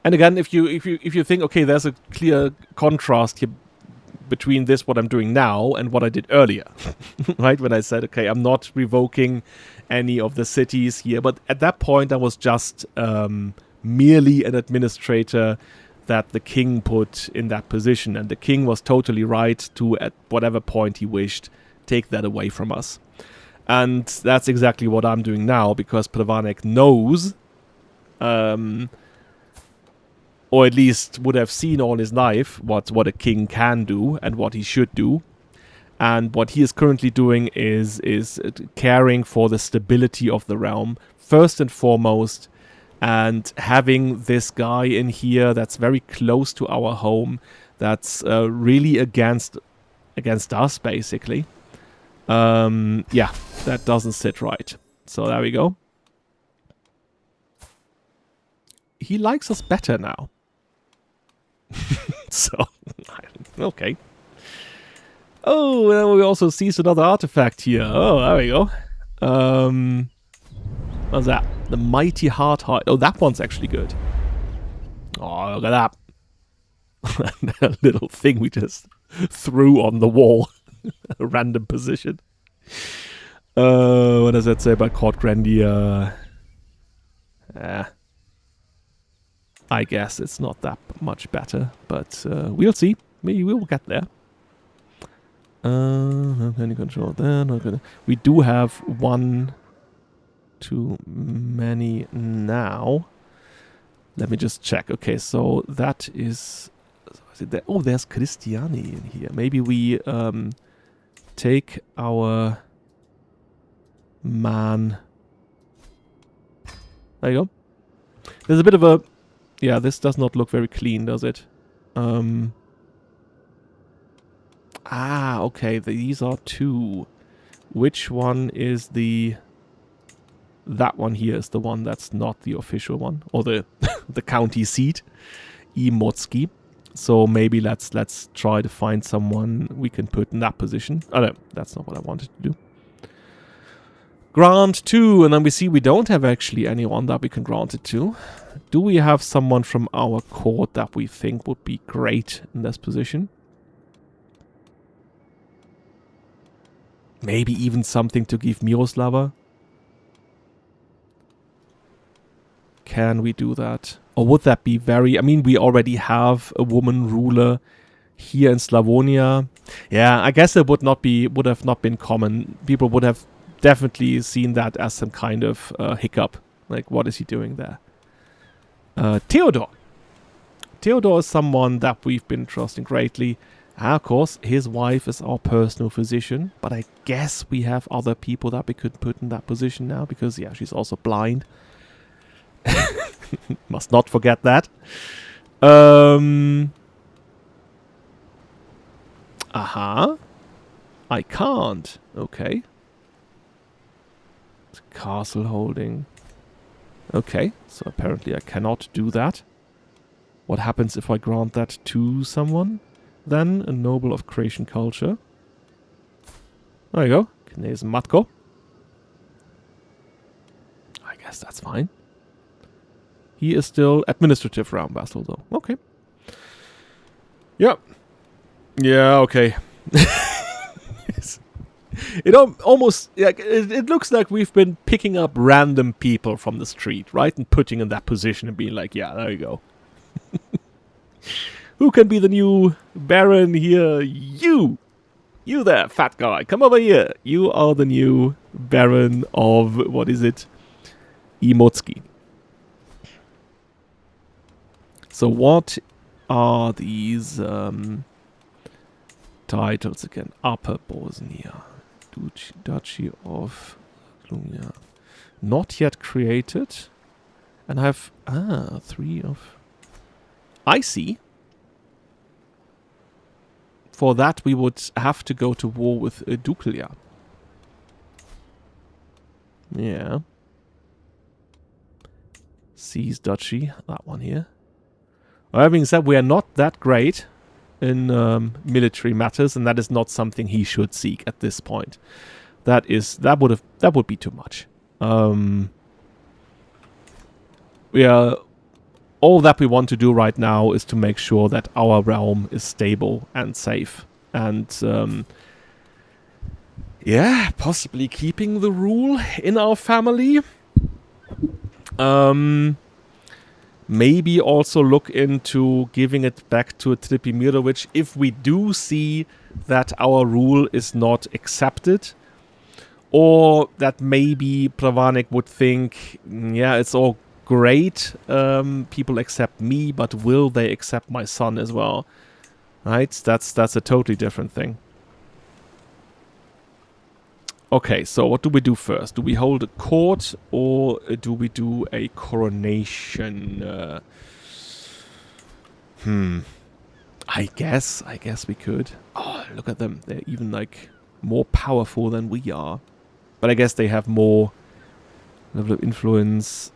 And again, if you think, okay, there's a clear contrast here between this, what I'm doing now, and what I did earlier, right? When I said, okay, I'm not revoking any of the cities here, but at that point I was just merely an administrator that the king put in that position, and the king was totally right to, at whatever point he wished, take that away from us. And that's exactly what I'm doing now, because Prvaneg knows, or at least would have seen all his life, what a king can do and what he should do. And what he is currently doing is caring for the stability of the realm, first and foremost, and having this guy in here that's very close to our home, that's really against us, basically. Yeah, that doesn't sit right. So there we go. He likes us better now. So, okay. Oh, and we also seized another artifact here. Oh, there we go. What's that? The Mighty Heart. Oh, that one's actually good. Oh, look at that. That little thing we just threw on the wall. A random position. What does that say about Court Grandia? I guess it's not that much better, but we'll see. We will get there. Any control there? Not gonna. We do have one too many now. Let me just check. Okay, so that is. Oh, there's Christiani in here. Maybe we take our man. There you go. There's a bit of a. Yeah, this does not look very clean, does it? Okay, these are two. Which one is the... That one here is the one that's not the official one. Or the the county seat. Imotski. So maybe let's try to find someone we can put in that position. Oh no, that's not what I wanted to do. Grant 2, and then we see we don't have actually anyone that we can grant it to. Do we have someone from our court that we think would be great in this position? Maybe even something to give Miroslava? Can we do that? Or would that be very... I mean, we already have a woman ruler here in Slavonia. Yeah, I guess it would have not been common. People would have definitely seen that as some kind of hiccup. Like, what is he doing there? Theodore. Theodore is someone that we've been trusting greatly. And of course, his wife is our personal physician. But I guess we have other people that we could put in that position now. Because, yeah, she's also blind. Must not forget that. Aha. I can't. Okay. It's castle holding. Okay, so apparently I cannot do that. What happens if I grant that to someone? Then a noble of Croatian culture. There you go. Knez Matko. I guess that's fine. He is still administrative realm vassal, though. Okay. Yep. Yeah, okay. It almost... it looks like we've been picking up random people from the street, right? And putting in that position and being like, yeah, there you go. Who can be the new baron here? You! You there, fat guy. Come over here. You are the new baron of... What is it? Imotski. So what are these titles again? Upper Bosnia. Duchy of Lumia. Not yet created. And I have... 3 of... I see. For that we would have to go to war with Duklja. Yeah. Seize Duchy. That one here. Well, that being said, we are not that great in military matters, and that is not something he should seek at this point. That would be too much. All that we want to do right now is to make sure that our realm is stable and safe, and yeah, possibly keeping the rule in our family. Maybe also look into giving it back to Trpimirović if we do see that our rule is not accepted. Or that maybe Prvaneg would think, yeah, it's all great, people accept me, but will they accept my son as well? Right? That's a totally different thing. Okay, so what do we do first? Do we hold a court or do we do a coronation? I guess we could. Oh, look at them. They're even like more powerful than we are. But I guess they have more level of influence.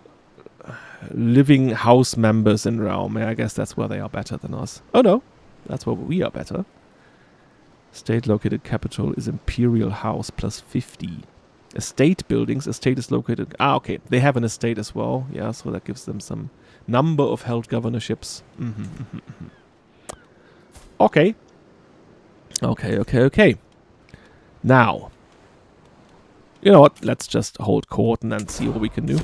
Living house members in realm. Yeah, I guess that's where they are better than us. Oh no, that's where we are better. State located capital is Imperial House plus 50. Estate buildings. Estate is located... okay. They have an estate as well. Yeah, so that gives them some number of held governorships. Okay. Okay. Now. You know what? Let's just hold court and then see what we can do.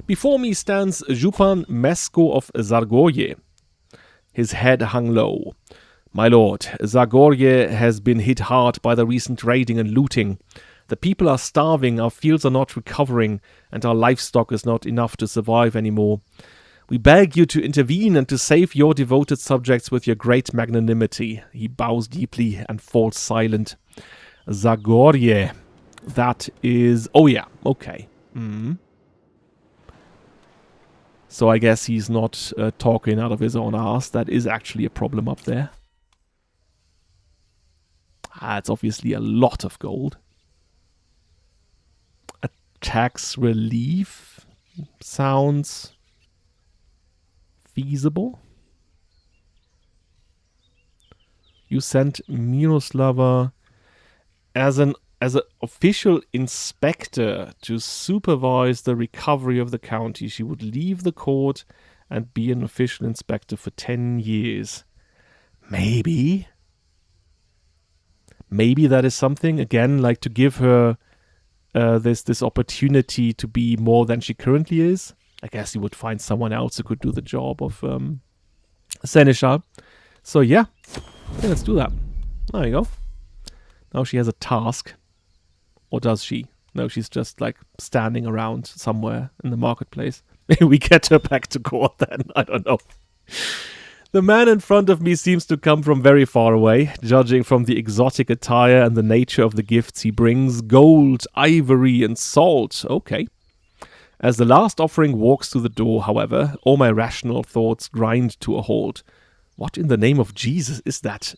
Before me stands Župan Mesko of Zagorje. His head hung low. My lord, Zagorje has been hit hard by the recent raiding and looting. The people are starving, our fields are not recovering, and our livestock is not enough to survive anymore. We beg you to intervene and to save your devoted subjects with your great magnanimity. He bows deeply and falls silent. Zagorje. That is... Oh yeah, okay. So I guess he's not talking out of his own ass. That is actually a problem up there. It's obviously a lot of gold. A tax relief sounds feasible. You sent Miroslava as an official inspector to supervise the recovery of the county. She would leave the court and be an official inspector for 10 years. Maybe that is something, again, like to give her this opportunity to be more than she currently is. I guess you would find someone else who could do the job of Seneschal. So yeah, let's do that. There you go. Now she has a task. Or does she? No, she's just like standing around somewhere in the marketplace. Maybe we get her back to court then. I don't know. The man in front of me seems to come from very far away, judging from the exotic attire and the nature of the gifts he brings. Gold, ivory, and salt. Okay. As the last offering walks through the door, however, all my rational thoughts grind to a halt. What in the name of Jesus is that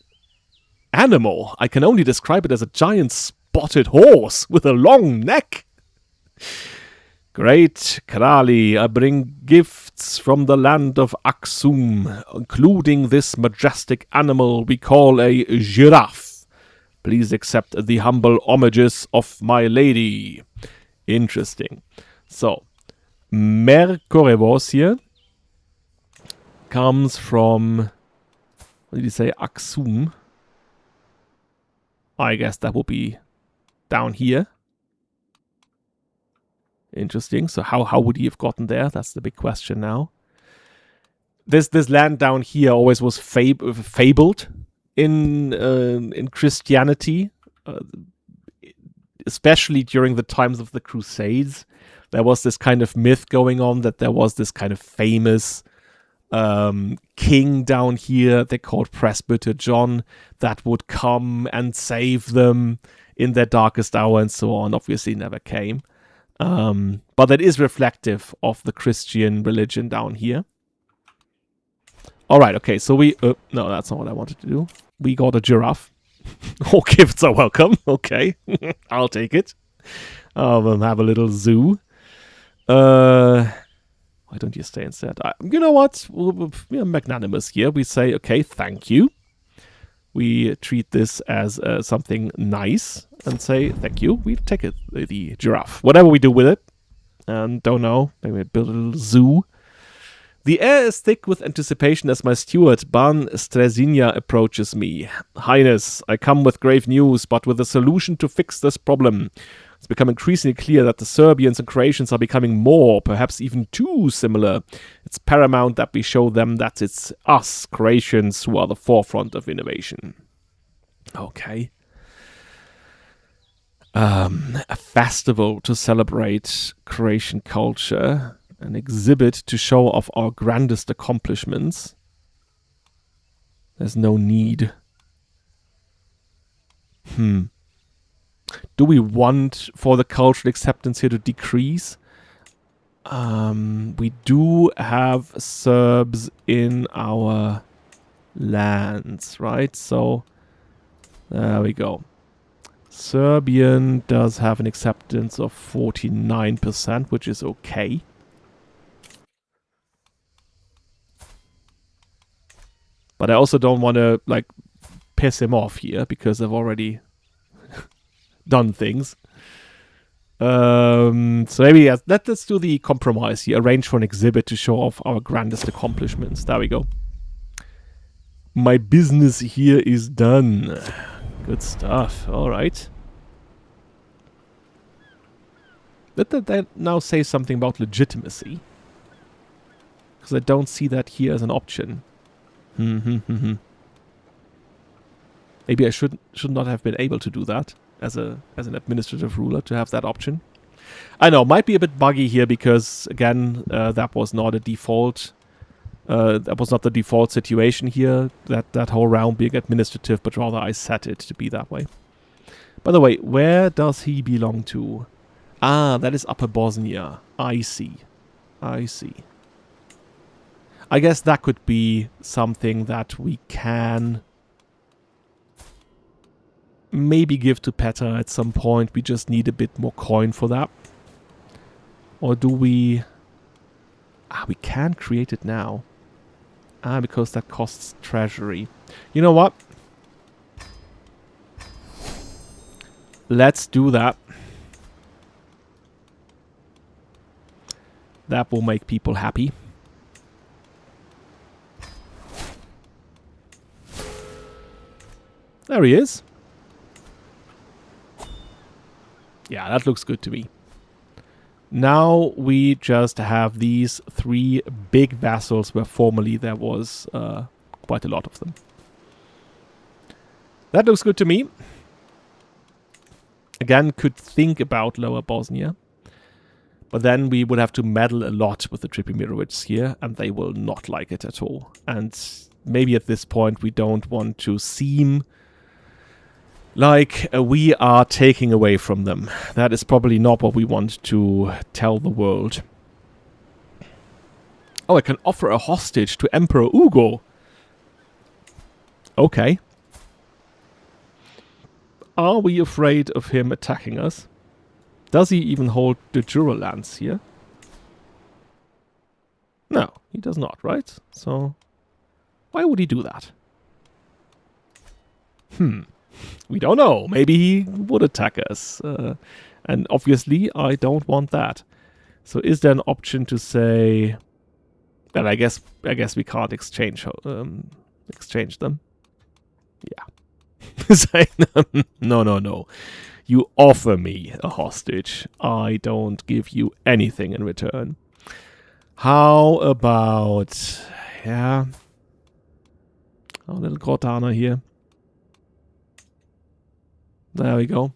animal? I can only describe it as a giant spotted horse with a long neck. Great Krali, I bring gifts from the land of Aksum, including this majestic animal we call a giraffe. Please accept the humble homages of my lady. Interesting. So, Merkorevos here comes from, what did you say, Aksum? I guess that will be down here. Interesting. So how would he have gotten there? That's the big question now. This land down here always was fabled in Christianity, especially during the times of the Crusades. There was this kind of myth going on that there was this kind of famous king down here they called Presbyter John that would come and save them in their darkest hour and so on. Obviously never came. But that is reflective of the Christian religion down here. Alright, okay, so we... no, that's not what I wanted to do. We got a giraffe. All gifts are welcome. Okay, I'll take it. I'll have a little zoo. Why don't you stay instead? You know what? We're magnanimous here. We say, okay, thank you. We treat this as something nice and say, thank you. We take it, the giraffe. Whatever we do with it. And don't know. Maybe we build a little zoo. The air is thick with anticipation as my steward, Ban Strezinja, approaches me. Highness, I come with grave news, but with a solution to fix this problem. It's become increasingly clear that the Serbians and Croatians are becoming more, perhaps even too similar. It's paramount that we show them that it's us, Croatians, who are the forefront of innovation. Okay. A festival to celebrate Croatian culture. An exhibit to show off our grandest accomplishments. There's no need. Do we want for the cultural acceptance here to decrease? We do have Serbs in our lands, right? So, there we go. Serbian does have an acceptance of 49%, which is okay. But I also don't want to, like, piss him off here, because I've already done things. So maybe let's do the compromise here. Arrange for an exhibit to show off our grandest accomplishments. There we go. My business here is done. Good stuff. All right. Let that now say something about legitimacy. Because I don't see that here as an option. Maybe I should not have been able to do that as an administrative ruler, to have that option. I know, might be a bit buggy here because, again, that was not a default. That was not the default situation here, that whole round being administrative, but rather I set it to be that way. By the way, where does he belong to? Ah, that is Upper Bosnia. I see. I see. I guess that could be something that we can maybe give to Petter at some point. We just need a bit more coin for that. Or do we... Ah, we can create it now. Ah, because that costs treasury. You know what? Let's do that. That will make people happy. There he is. Yeah, that looks good to me. Now we just have these 3 big vassals where formerly there was quite a lot of them. That looks good to me. Again, could think about Lower Bosnia. But then we would have to meddle a lot with the Trpimirović here, and they will not like it at all. And maybe at this point we don't want to seem like we are taking away from them. That is probably not what we want to tell the world. Oh, I can offer a hostage to Emperor Ugo. Okay. Are we afraid of him attacking us? Does he even hold the Jura lands here? No, he does not, right? So, why would he do that? We don't know. Maybe he would attack us. And obviously, I don't want that. So, is there an option to say... Well, I guess we can't exchange them. Yeah. Say, no. You offer me a hostage. I don't give you anything in return. How about... Yeah. Our little Cortana here. There we go.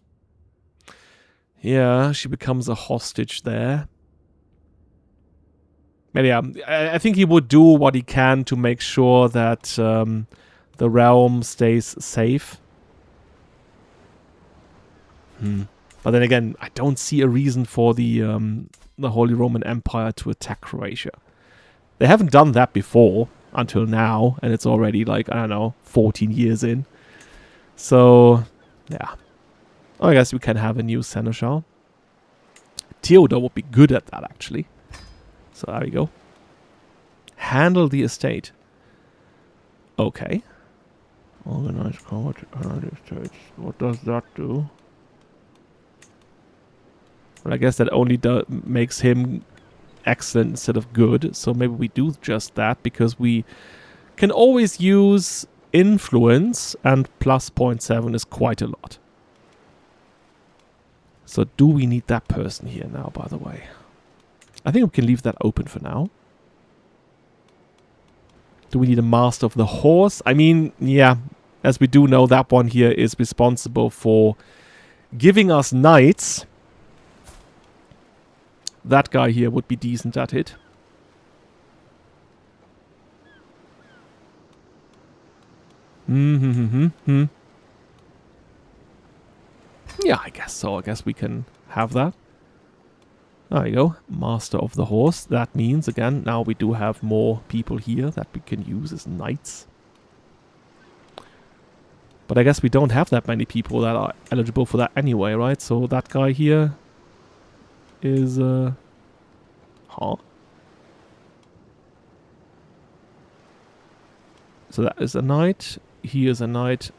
Yeah, she becomes a hostage there. But yeah, I think he would do what he can to make sure that the realm stays safe. But then again, I don't see a reason for the Holy Roman Empire to attack Croatia. They haven't done that before until now, and it's already like, I don't know, 14 years in. So, yeah. I guess we can have a new seneschal. Theodore would be good at that, actually. So there we go. Handle the estate. Okay. Organize court estates. What does that do? Well, I guess that only makes him excellent instead of good. So maybe we do just that, because we can always use influence, and plus 0.7 is quite a lot. So do we need that person here now, by the way? I think we can leave that open for now. Do we need a master of the horse? I mean, yeah, as we do know, that one here is responsible for giving us knights. That guy here would be decent at it. Yeah, I guess so. I guess we can have that. There you go. Master of the horse. That means, again, now we do have more people here that we can use as knights. But I guess we don't have that many people that are eligible for that anyway, right? So that guy here is... Huh? So that is a knight. He is a knight.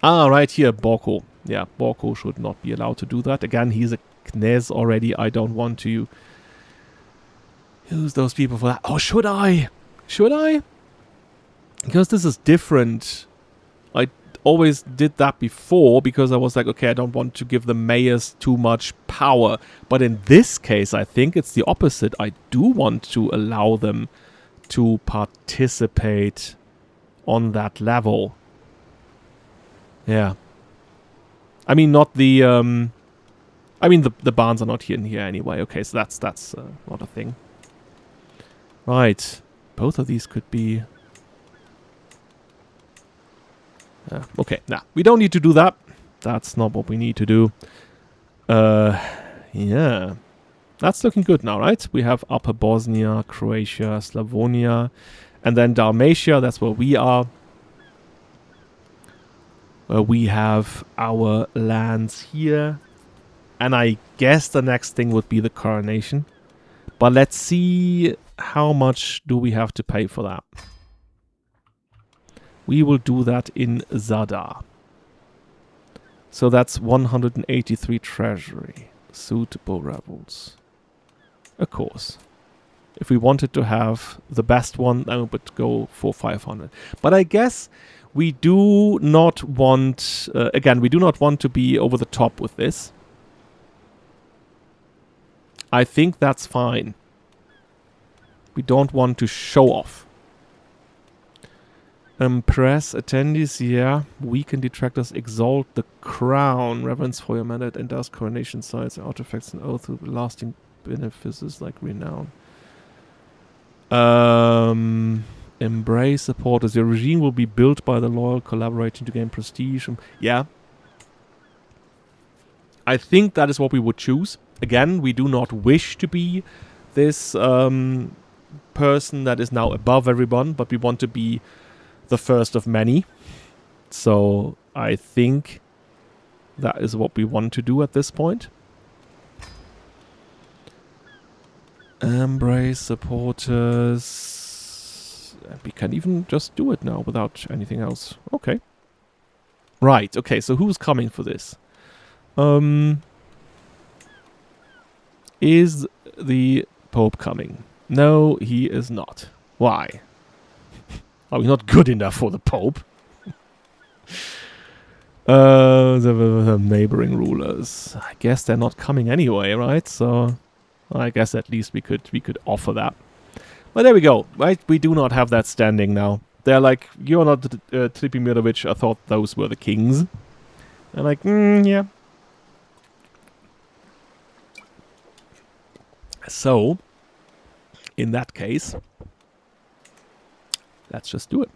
Right here, Borko. Yeah, Borko should not be allowed to do that. Again, he's a Knez already. I don't want to use those people for that. Oh, should I? Should I? Because this is different. I always did that before because I was like, okay, I don't want to give the mayors too much power. But in this case, I think it's the opposite. I do want to allow them to participate on that level. Yeah. I mean, not the... I mean, the barns are not here in here anyway. Okay, so that's not a thing. Right. Both of these could be... okay, nah. We don't need to do that. That's not what we need to do. Yeah. That's looking good now, right? We have Upper Bosnia, Croatia, Slavonia, and then Dalmatia. That's where we are. Where we have our lands here. And I guess the next thing would be the coronation. But let's see how much do we have to pay for that. We will do that in Zadar. So that's 183 treasury. Suitable rebels. Of course. If we wanted to have the best one, then we would go for 500. But I guess we do not want... again, we do not want to be over the top with this. I think that's fine. We don't want to show off. Press attendees, yeah. Weaken detractors, exalt the crown. Reverence for your mandate, endows coronation sites, artifacts, and oath with lasting benefices like renown. Embrace supporters. Your regime will be built by the loyal, collaborating to gain prestige. Yeah. I think that is what we would choose. Again, we do not wish to be this person that is now above everyone, but we want to be the first of many. So I think that is what we want to do at this point. Embrace supporters. We can even just do it now without anything else. Okay. Right, okay, so who's coming for this? Is the Pope coming? No, he is not. Why? Are we not good enough for the Pope? The neighboring rulers. I guess they're not coming anyway, right? So I guess at least we could offer that. But there we go, right? We do not have that standing now. They're like, you're not Trpimirović. I thought those were the kings. They're like, yeah. So, in that case, let's just do it.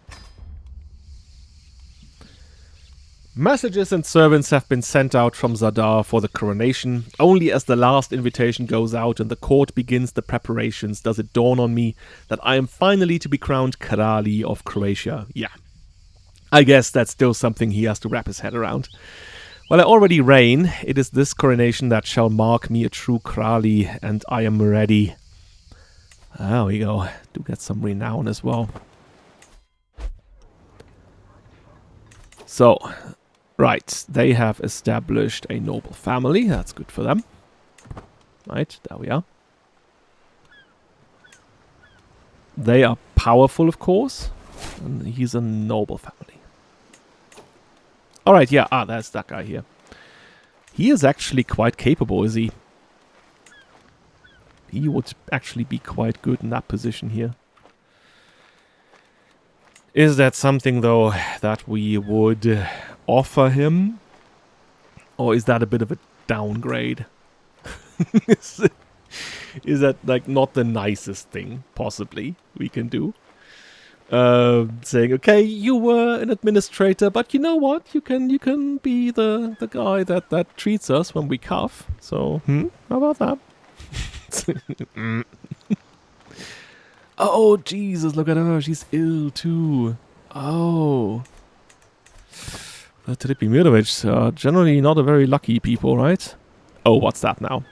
Messages and servants have been sent out from Zadar for the coronation. Only as the last invitation goes out and the court begins the preparations does it dawn on me that I am finally to be crowned Kralj of Croatia. Yeah. I guess that's still something he has to wrap his head around. While I already reign, it is this coronation that shall mark me a true Kralj, and I am ready. There we go. Do get some renown as well. So, right, they have established a noble family. That's good for them. Right, there we are. They are powerful, of course. And he's a noble family. Alright, yeah, there's that guy here. He is actually quite capable, is he? He would actually be quite good in that position here. Is that something, though, that we would offer him? Or is that a bit of a downgrade? Is that, like, not the nicest thing, possibly, we can do? Saying, okay, you were an administrator, but you know what? You can be the guy that treats us when we cuff. So, how about that? Oh, Jesus, look at her. She's ill, too. Oh. The Trpimirović are generally not a very lucky people, right? Oh, what's that now?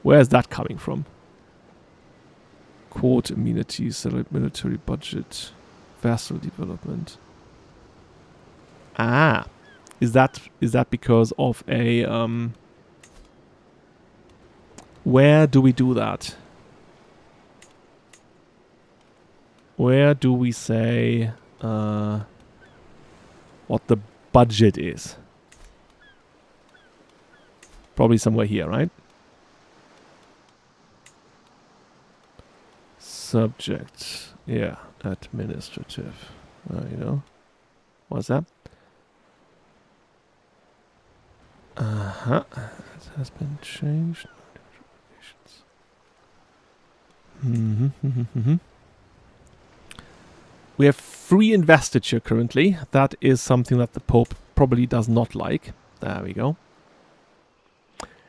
Where's that coming from? Court immunities, military budget, vassal development. Ah. Is that because of a... Where do we do that? Where do we say what the budget is? Probably somewhere here, right? Subject. Yeah, administrative. You know. What's that? It has been changed. We have free investiture currently. That is something that the Pope probably does not like. There we go.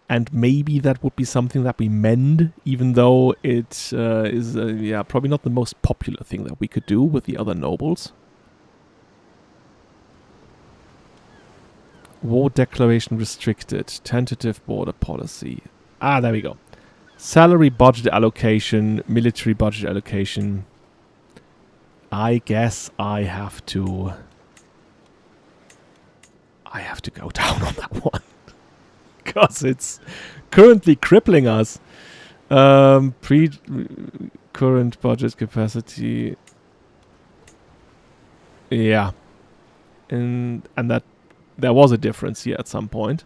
And maybe that would be something that we mend, even though it is probably not the most popular thing that we could do with the other nobles. War declaration restricted. Tentative border policy. Ah, there we go. Salary budget allocation, military budget allocation. I guess I have to go down on that one. Because it's currently crippling us. Current budget capacity. Yeah. And that there was a difference here at some point.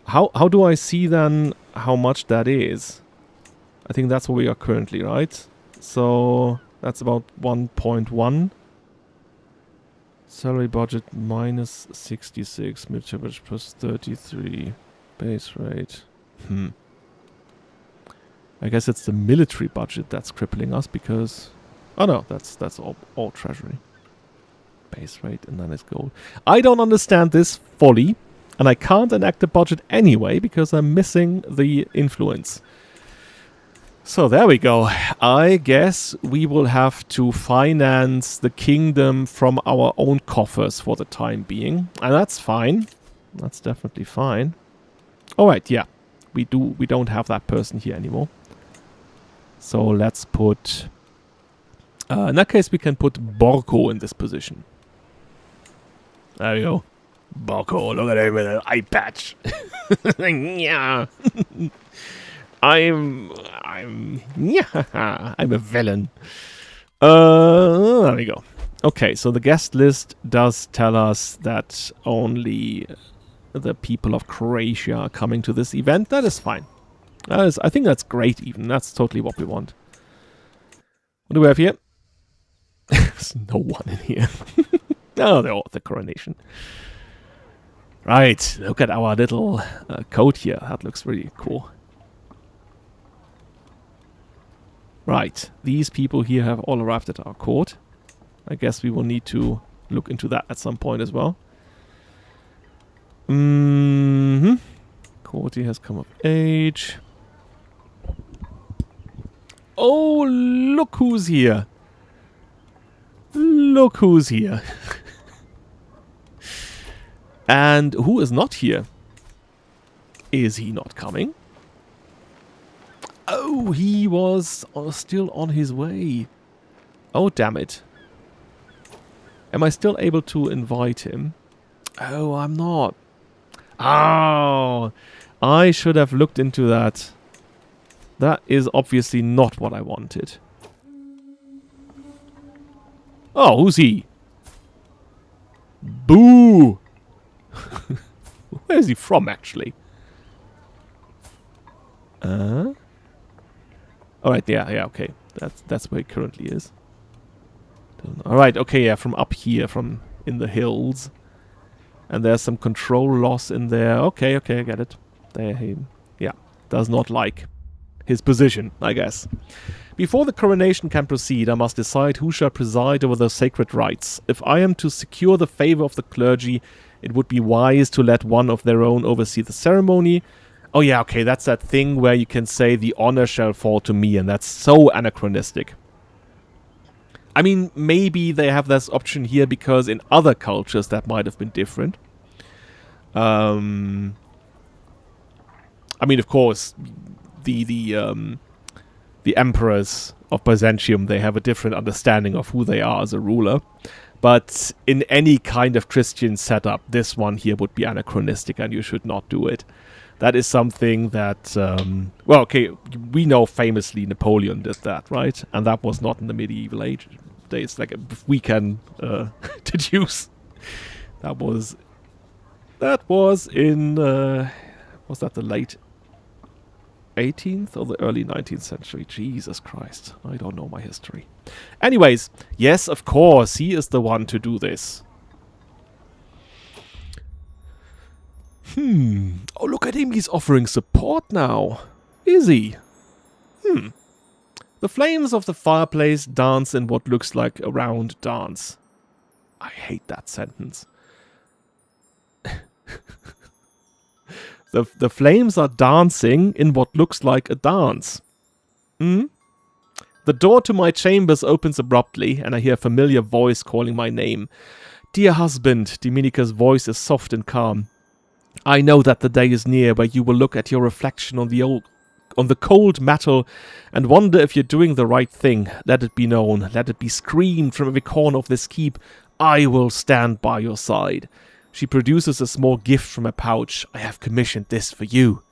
How do I see then how much that is? I think that's where we are currently, right? So that's about 1.1. Salary budget minus 66, military budget plus 33, base rate. I guess it's the military budget that's crippling us because... Oh no, that's all treasury. Base rate and then it's gold. I don't understand this fully, and I can't enact the budget anyway because I'm missing the influence. So there we go. I guess we will have to finance the kingdom from our own coffers for the time being. And that's fine. That's definitely fine. Alright, yeah. We don't have that person here anymore. So let's put... in that case, we can put Borko in this position. There we go. Borko, look at him with an eye patch. Yeah. I'm a villain. There we go. Okay, so the guest list does tell us that only the people of Croatia are coming to this event. That is fine. I think that's great even. That's totally what we want. What do we have here? There's no one in here. Oh, they're all at the coronation. Right, look at our little coat here. That looks really cool. Right, these people here have all arrived at our court. I guess we will need to look into that at some point as well. Courtier has come of age. Oh, look who's here. Look who's here. And who is not here? Is he not coming? Oh, he was still on his way. Oh, damn it. Am I still able to invite him? Oh, I'm not. Oh, I should have looked into that. That is obviously not what I wanted. Oh, who's he? Boo! Where is he from, actually? Alright, yeah, okay. That's where he currently is. Alright, okay, yeah, from up here, from in the hills. And there's some control loss in there. Okay, I get it. There he, yeah, does not like his position, I guess. Before the coronation can proceed, I must decide who shall preside over the sacred rites. If I am to secure the favor of the clergy, it would be wise to let one of their own oversee the ceremony. Oh yeah, okay, that's that thing where you can say the honor shall fall to me, and that's so anachronistic. I mean, maybe they have this option here because in other cultures that might have been different. I mean, of course, the emperors of Byzantium, they have a different understanding of who they are as a ruler. But in any kind of Christian setup, this one here would be anachronistic and you should not do it. That is something that, well, okay, we know famously Napoleon did that, right? And that was not in the medieval age days. Like, we can deduce. That was in, was that the late 18th or the early 19th century? Jesus Christ, I don't know my history. Anyways, yes, of course, he is the one to do this. Oh, look at him, he's offering support now. Is he? The flames of the fireplace dance in what looks like a round dance. I hate that sentence. The flames are dancing in what looks like a dance. The door to my chambers opens abruptly, and I hear a familiar voice calling my name. Dear husband, Dominica's voice is soft and calm. I know that the day is near where you will look at your reflection on the cold metal and wonder if you're doing the right thing. Let it be known, let it be screamed from every corner of this keep. I will stand by your side. She produces a small gift from a pouch. I have commissioned this for you.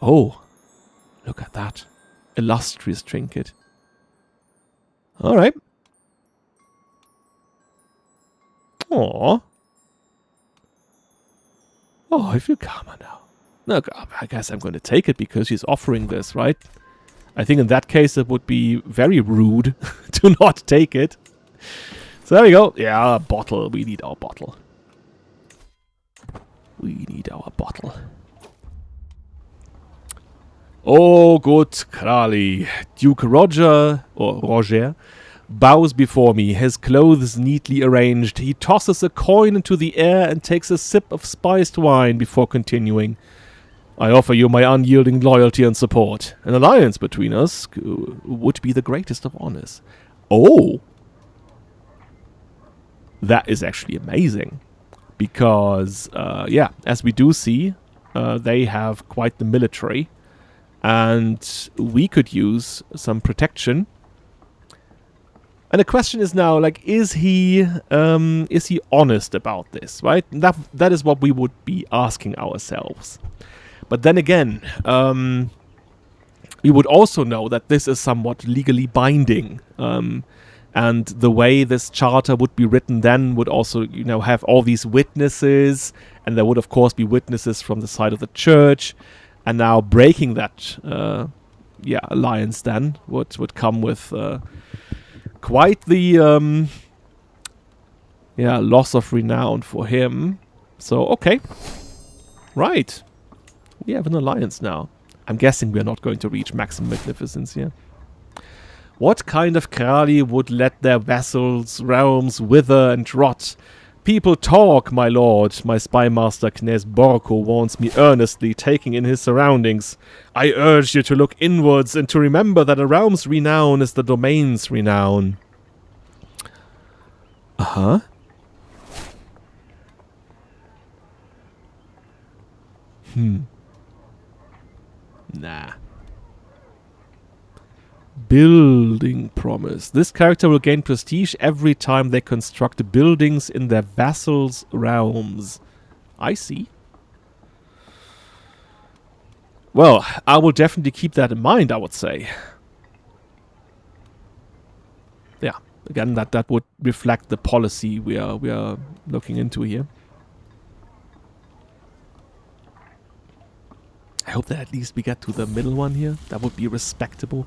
Oh, look at that. Illustrious trinket. Alright. Aww. Oh, I feel calmer now. No, I guess I'm going to take it because she's offering this, right? I think in that case it would be very rude to not take it. So there we go. Yeah, a bottle. We need our bottle. We need our bottle. Oh, good Kralj. Duke Roger, or Roger, bows before me, his clothes neatly arranged. He tosses a coin into the air and takes a sip of spiced wine before continuing. I offer you my unyielding loyalty and support. An alliance between us would be the greatest of honors. Oh! That is actually amazing. Because, yeah, as we do see, they have quite the military. And we could use some protection. And the question is now, like, is he honest about this, right? That is what we would be asking ourselves. But then again, we would also know that this is somewhat legally binding. And the way this charter would be written then would also, you know, have all these witnesses. And there would, of course, be witnesses from the side of the church. And now breaking that, alliance then would come with... quite the loss of renown for him. So, okay. Right. We have an alliance now. I'm guessing we're not going to reach maximum magnificence here. What kind of Kralj would let their vassals' realms wither and rot? People talk, my lord. My spy master Knez Borko warns me earnestly, taking in his surroundings. I urge you to look inwards and to remember that a realm's renown is the domain's renown. Uh-huh. Nah. Building promise. This character will gain prestige every time they construct buildings in their vassals' realms. I see. Well, I will definitely keep that in mind, I would say. Yeah, again, that would reflect the policy we are looking into here. I hope that at least we get to the middle one here. That would be respectable.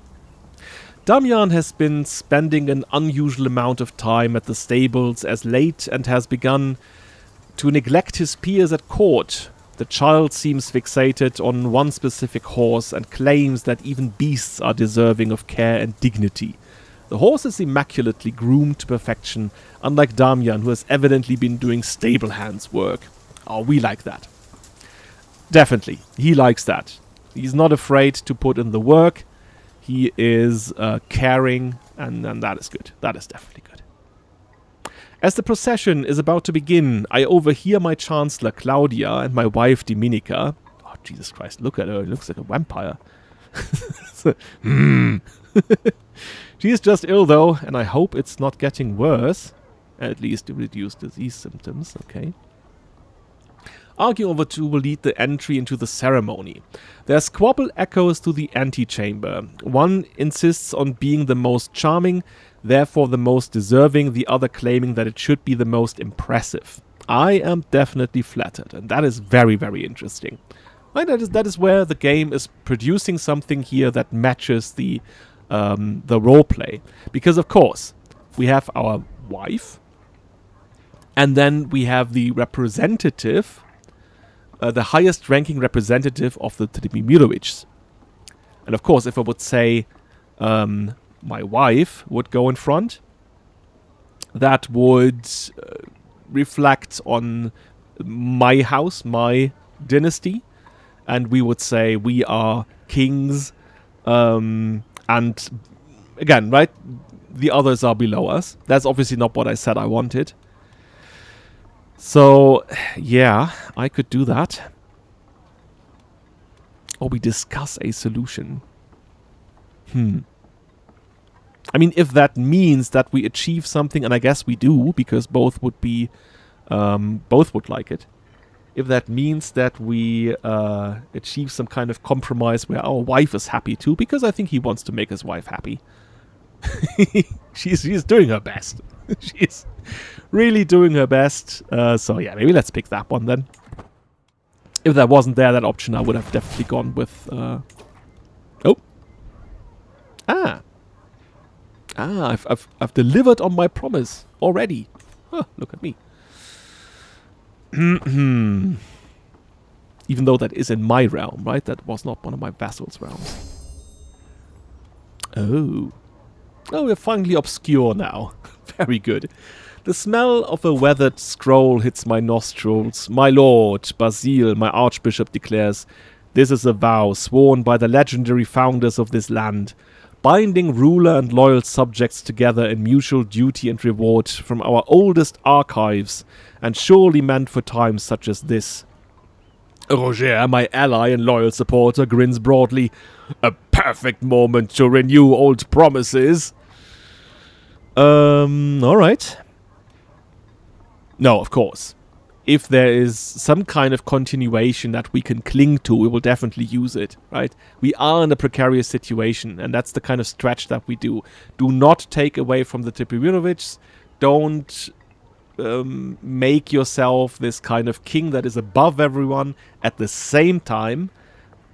Damian has been spending an unusual amount of time at the stables as late and has begun to neglect his peers at court. The child seems fixated on one specific horse and claims that even beasts are deserving of care and dignity. The horse is immaculately groomed to perfection, unlike Damian, who has evidently been doing stable hands work. Oh, we like that. Definitely, he likes that. He's not afraid to put in the work. He is caring, and that is good. That is definitely good. As the procession is about to begin, I overhear my Chancellor Claudia and my wife Dominica. Oh, Jesus Christ, look at her. It looks like a vampire. She is just ill, though, and I hope it's not getting worse. At least to reduce disease symptoms, okay. Arguing over who will lead the entry into the ceremony. Their squabble echoes to the antechamber. One insists on being the most charming, therefore the most deserving, the other claiming that it should be the most impressive. I am definitely flattered, and that is very, very interesting. Right, that is where the game is producing something here that matches the roleplay. Because, of course, we have our wife, and then we have the representative, the highest ranking representative of the Trpimirović. And of course, if I would say my wife would go in front, that would reflect on my house, my dynasty, and we would say we are kings, and again, right, the others are below us. That's obviously not what I said I wanted. So, yeah, I could do that. Or we discuss a solution. I mean, if that means that we achieve something, and I guess we do, because both would be, both would like it. If that means that we achieve some kind of compromise where our wife is happy too, because I think he wants to make his wife happy. she's doing her best. She's really doing her best. So yeah, maybe let's pick that one then. If that wasn't there, that option, I would have definitely gone with... I've delivered on my promise already. Huh, look at me. Even though that is in my realm, right? That was not one of my vassals' realms. Oh, we're finally obscure now. Very good. The smell of a weathered scroll hits my nostrils. My lord, Basil, my archbishop, declares, this is a vow sworn by the legendary founders of this land, binding ruler and loyal subjects together in mutual duty and reward from our oldest archives, and surely meant for times such as this. Roger, my ally and loyal supporter, grins broadly. A perfect moment to renew old promises. Alright. No, of course. If there is some kind of continuation that we can cling to, we will definitely use it, right? We are in a precarious situation, and that's the kind of stretch that we do. Do not take away from the Trpimirović. Don't make yourself this kind of king that is above everyone. At the same time,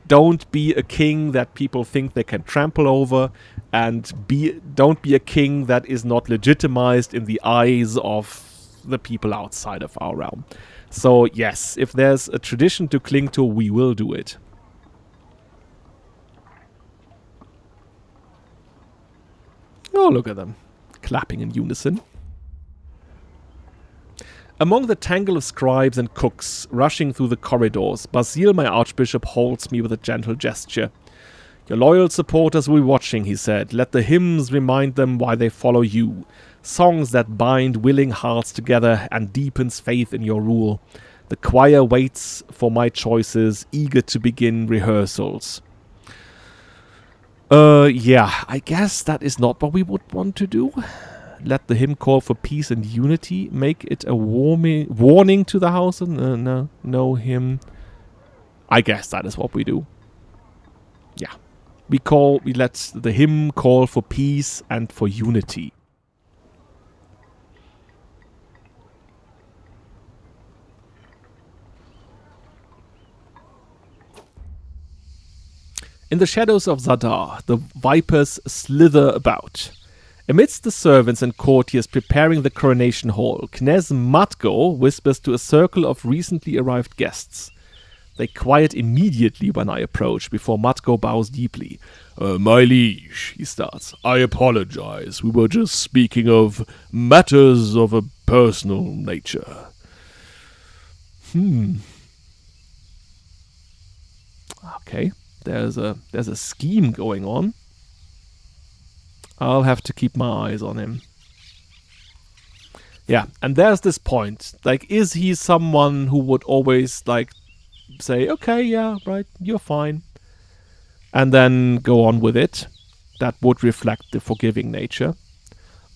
don't be a king that people think they can trample over, and don't be a king that is not legitimized in the eyes of the people outside of our realm. So yes, if there's a tradition to cling to, we will do it. Oh, look at them, clapping in unison. Among the tangle of scribes and cooks rushing through the corridors, Basil, my archbishop, holds me with a gentle gesture. Your loyal supporters will be watching, he said. Let the hymns remind them why they follow you. Songs that bind willing hearts together and deepens faith in your rule. The choir waits for my choices, eager to begin rehearsals. Yeah, I guess that is not what we would want to do. Let the hymn call for peace and unity. Make it a warning to the house. No hymn. I guess that is what we do. Yeah. We let the hymn call for peace and for unity. In the shadows of Zadar, the vipers slither about. Amidst the servants and courtiers preparing the coronation hall, Knez Matgo whispers to a circle of recently arrived guests. They quiet immediately when I approach, before Matgo bows deeply. My liege, he starts, I apologize. We were just speaking of matters of a personal nature. Okay, there's a scheme going on. I'll have to keep my eyes on him. Yeah, and there's this point. Like, is he someone who would always, like, say, okay, yeah, right, you're fine, and then go on with it? That would reflect the forgiving nature.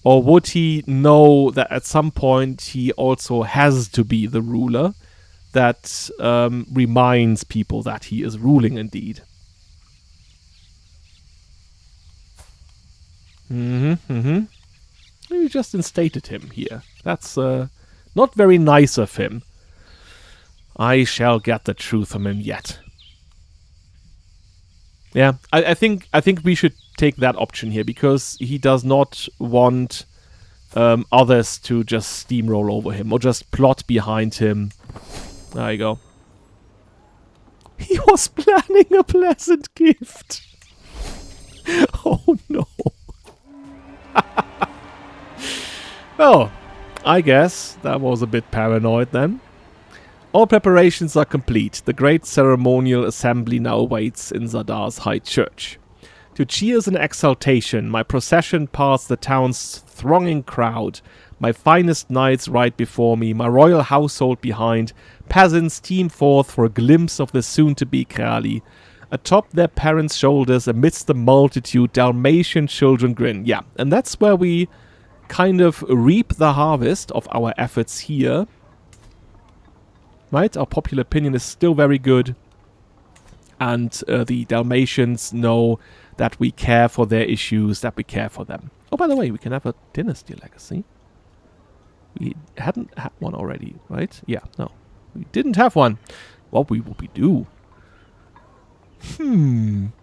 Or would he know that at some point he also has to be the ruler that reminds people that he is ruling indeed? You just instated him here. That's not very nice of him. I shall get the truth from him yet. Yeah, I think we should take that option here, because he does not want others to just steamroll over him or just plot behind him. There you go. He was planning a pleasant gift. Oh no. Well, I guess that was a bit paranoid then. All preparations are complete. The great ceremonial assembly now awaits in Zadar's high church. To cheers and exultation, my procession past the town's thronging crowd. My finest knights ride before me, my royal household behind. Peasants teem forth for a glimpse of the soon-to-be Kralj. Atop their parents' shoulders, amidst the multitude, Dalmatian children grin. Yeah, and that's where we kind of reap the harvest of our efforts here. Right? Our popular opinion is still very good. And the Dalmatians know that we care for their issues, that we care for them. Oh, by the way, we can have a dynasty legacy. We hadn't had one already, right? Yeah, no. We didn't have one. What will we do? I mean,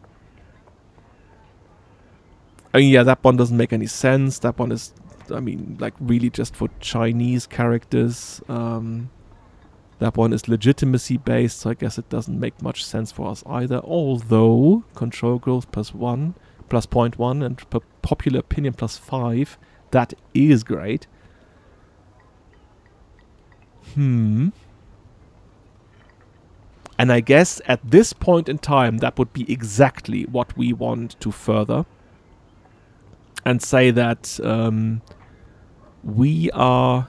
yeah, that one doesn't make any sense. That one is, I mean, like really just for Chinese characters. That one is legitimacy based, so I guess it doesn't make much sense for us either. Although, control growth plus 0.1, and popular opinion plus 5. That is great. And I guess at this point in time, that would be exactly what we want to further. And say that we are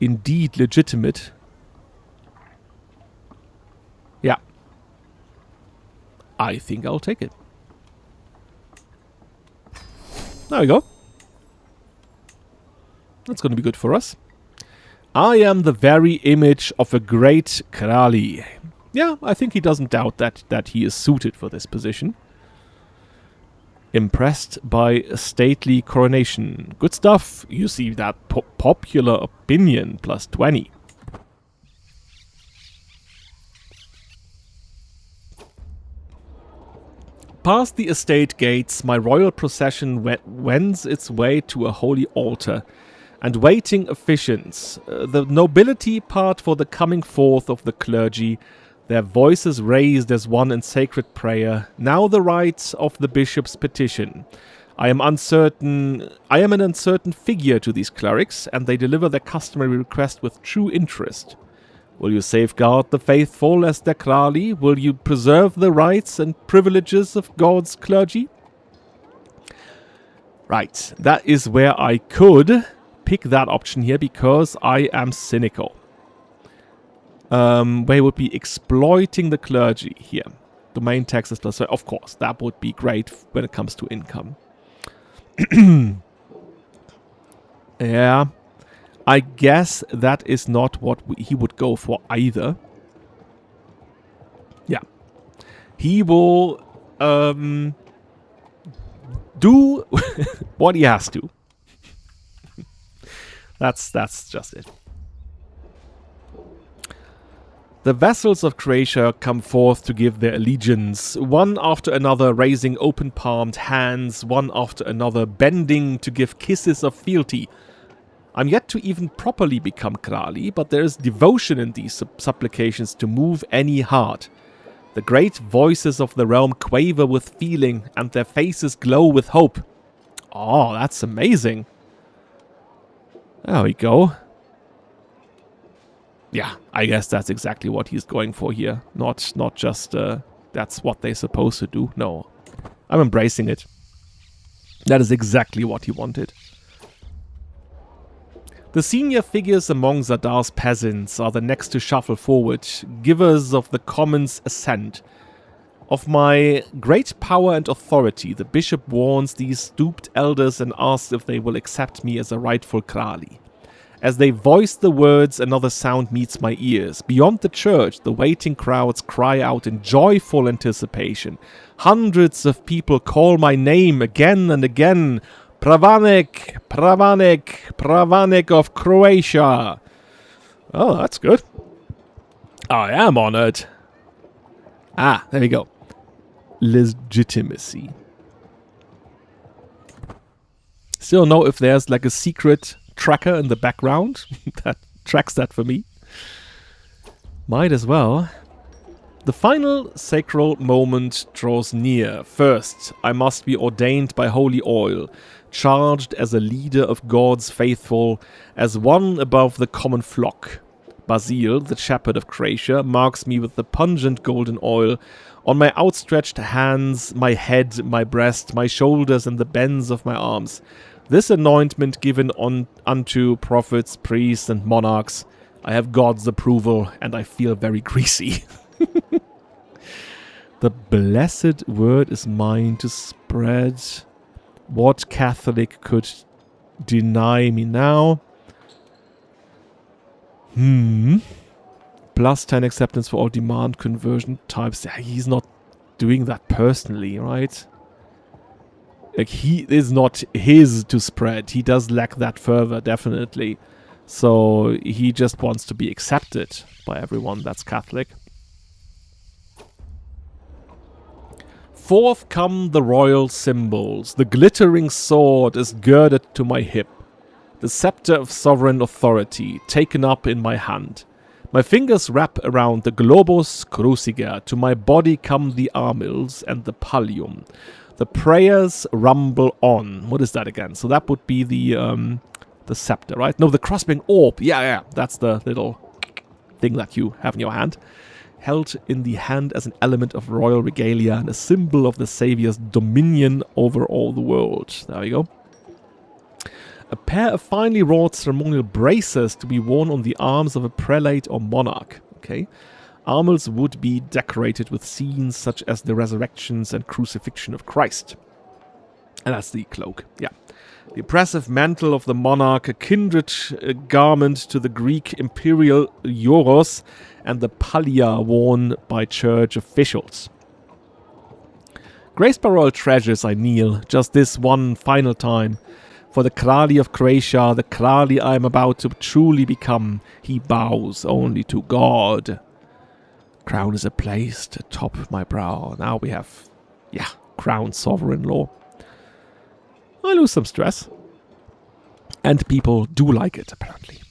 indeed legitimate. Yeah. I think I'll take it. There we go. That's going to be good for us. I am the very image of a great Kralj. Yeah, I think he doesn't doubt that he is suited for this position. Impressed by a stately coronation. Good stuff. You see that popular opinion plus 20. Past the estate gates, my royal procession wends its way to a holy altar, and waiting officiants, the nobility part for the coming forth of the clergy, their voices raised as one in sacred prayer, now the rites of the bishop's petition. I am an uncertain figure to these clerics, and they deliver their customary request with true interest. Will you safeguard the faithful as their Kralj? Will you preserve the rights and privileges of God's clergy? Right, that is where I could pick that option here, because I am cynical. Where would be exploiting the clergy here. Domain taxes plus, of course, that would be great when it comes to income. Yeah, I guess that is not what he would go for either. Yeah, he will do what he has to. That's just it. The vassals of Croatia come forth to give their allegiance, one after another raising open-palmed hands, one after another bending to give kisses of fealty. I'm yet to even properly become Kralj, but there is devotion in these supplications to move any heart. The great voices of the realm quaver with feeling, and their faces glow with hope. Oh, that's amazing. There we go. Yeah, I guess that's exactly what he's going for here. Not just that's what they're supposed to do. No, I'm embracing it. That is exactly what he wanted. The senior figures among Zadar's peasants are the next to shuffle forward, givers of the common's assent. Of my great power and authority, the bishop warns these stooped elders and asks if they will accept me as a rightful Kralj. As they voice the words, another sound meets my ears. Beyond the church, the waiting crowds cry out in joyful anticipation. Hundreds of people call my name again and again. Prvaneg, Prvaneg, Prvaneg of Croatia. Oh, that's good. I am honored. Ah, there we go. Legitimacy. Still know if there's like a secret tracker in the background that tracks that for me. Might as well. The final sacral moment draws near. First, I must be ordained by holy oil, charged as a leader of God's faithful, as one above the common flock. Basil, the shepherd of Croatia, marks me with the pungent golden oil on my outstretched hands, my head, my breast, my shoulders, and the bends of my arms. This anointment given unto prophets, priests, and monarchs. I have God's approval, and I feel very greasy. The blessed word is mine to spread. What Catholic could deny me now? Plus 10 acceptance for all demand conversion types. He's not doing that personally, right? Like, he is not his to spread. He does lack that fervor, definitely. So he just wants to be accepted by everyone that's Catholic. Forth come the royal symbols. The glittering sword is girded to my hip. The scepter of sovereign authority taken up in my hand. My fingers wrap around the globus cruciger. To my body come the armils and the pallium. The prayers rumble on. What is that again? So that would be the scepter, right? No, the crossbeam orb. Yeah, that's the little thing that you have in your hand. Held in the hand as an element of royal regalia and a symbol of the Saviour's dominion over all the world. There we go. A pair of finely wrought ceremonial braces to be worn on the arms of a prelate or monarch. Okay. Armors would be decorated with scenes such as the resurrections and crucifixion of Christ. And that's the cloak, yeah. The oppressive mantle of the monarch, a kindred garment to the Greek imperial Euros, and the pallia worn by church officials. Graced by royal treasures, I kneel, just this one final time. For the Kralj of Croatia, the Kralj I am about to truly become, he bows only to God. Crown is placed atop my brow. Now we have, crown sovereign law. I lose some stress. And people do like it, apparently.